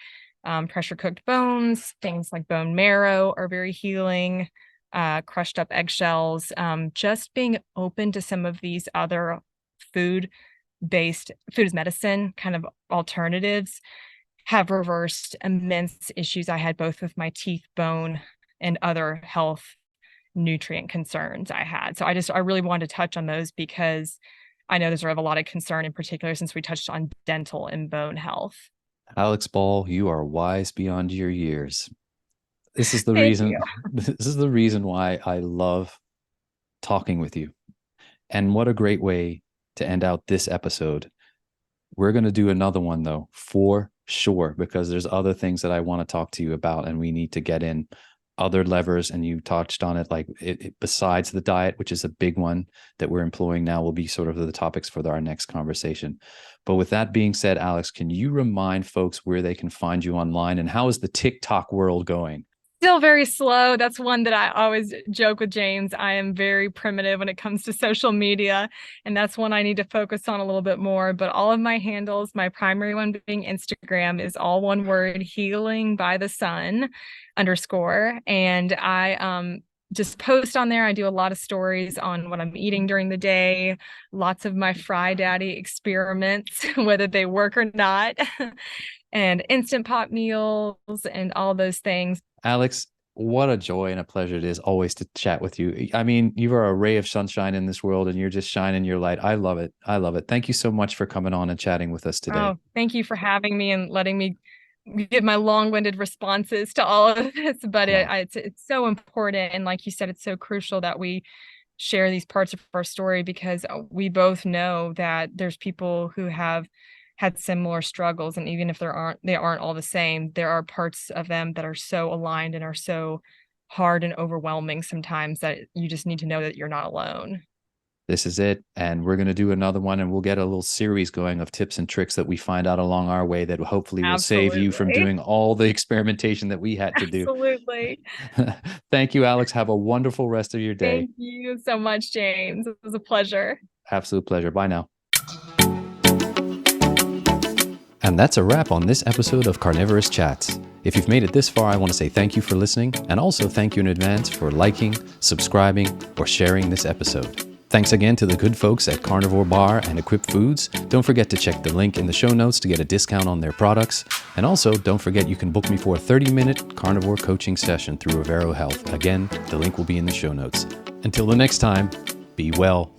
[SPEAKER 2] pressure cooked bones, things like bone marrow are very healing, crushed up eggshells, just being open to some of these other food as medicine kind of alternatives have reversed immense issues I had both with my teeth, bone, and other health nutrient concerns I had. So I really wanted to touch on those because I know there's of a lot of concern in particular since we touched on dental and bone health.
[SPEAKER 1] Alex Ball, you are wise beyond your years. This is the
[SPEAKER 2] Thank you.
[SPEAKER 1] reason this is the reason why I love talking with you. And what a great way to end out this episode. We're going to do another one though, for sure, because there's other things that I want to talk to you about and we need to get in other levers. And you touched on it, like besides the diet, which is a big one that we're employing now, will be sort of the topics for our next conversation. But with that being said, Alex, can you remind folks where they can find you online and how is the TikTok world going?
[SPEAKER 2] Still very slow. That's one that I always joke with James. I am very primitive when it comes to social media, and that's one I need to focus on a little bit more. But all of my handles, my primary one being Instagram, is all one word, healing by the sun _ And I just post on there. I do a lot of stories on what I'm eating during the day, lots of my Fry Daddy experiments, whether they work or not, and instant pot meals and all those things.
[SPEAKER 1] Alex, what a joy and a pleasure it is always to chat with you. I mean, you are a ray of sunshine in this world and you're just shining your light. I love it. I love it. Thank you so much for coming on and chatting with us today.
[SPEAKER 2] Oh, thank you for having me and letting me give my long-winded responses to all of this. But
[SPEAKER 1] Oh,
[SPEAKER 2] it's so important. And like you said, it's so crucial that we share these parts of our story because we both know that there's people who have had similar struggles. And even if they aren't all the same, there are parts of them that are so aligned and are so hard and overwhelming sometimes that you just need to know that you're not alone.
[SPEAKER 1] This is it. And we're going to do another one, and we'll get a little series going of tips and tricks that we find out along our way that hopefully will save you from
[SPEAKER 2] Absolutely.
[SPEAKER 1] doing all the experimentation that we had to do.
[SPEAKER 2] Absolutely.
[SPEAKER 1] Thank you, Alex. Have a wonderful rest of your day.
[SPEAKER 2] Thank you so much, James. It was a pleasure.
[SPEAKER 1] Absolute pleasure. Bye now. And that's a wrap on this episode of Carnivorist Chats. If you've made it this far, I want to say thank you for listening, and also thank you in advance for liking, subscribing, or sharing this episode. Thanks again to the good folks at Carnivore Bar and Equip Foods. Don't forget to check the link in the show notes to get a discount on their products. And also, don't forget you can book me for a 30-minute carnivore coaching session through Avero Health. Again, the link will be in the show notes. Until the next time, be well.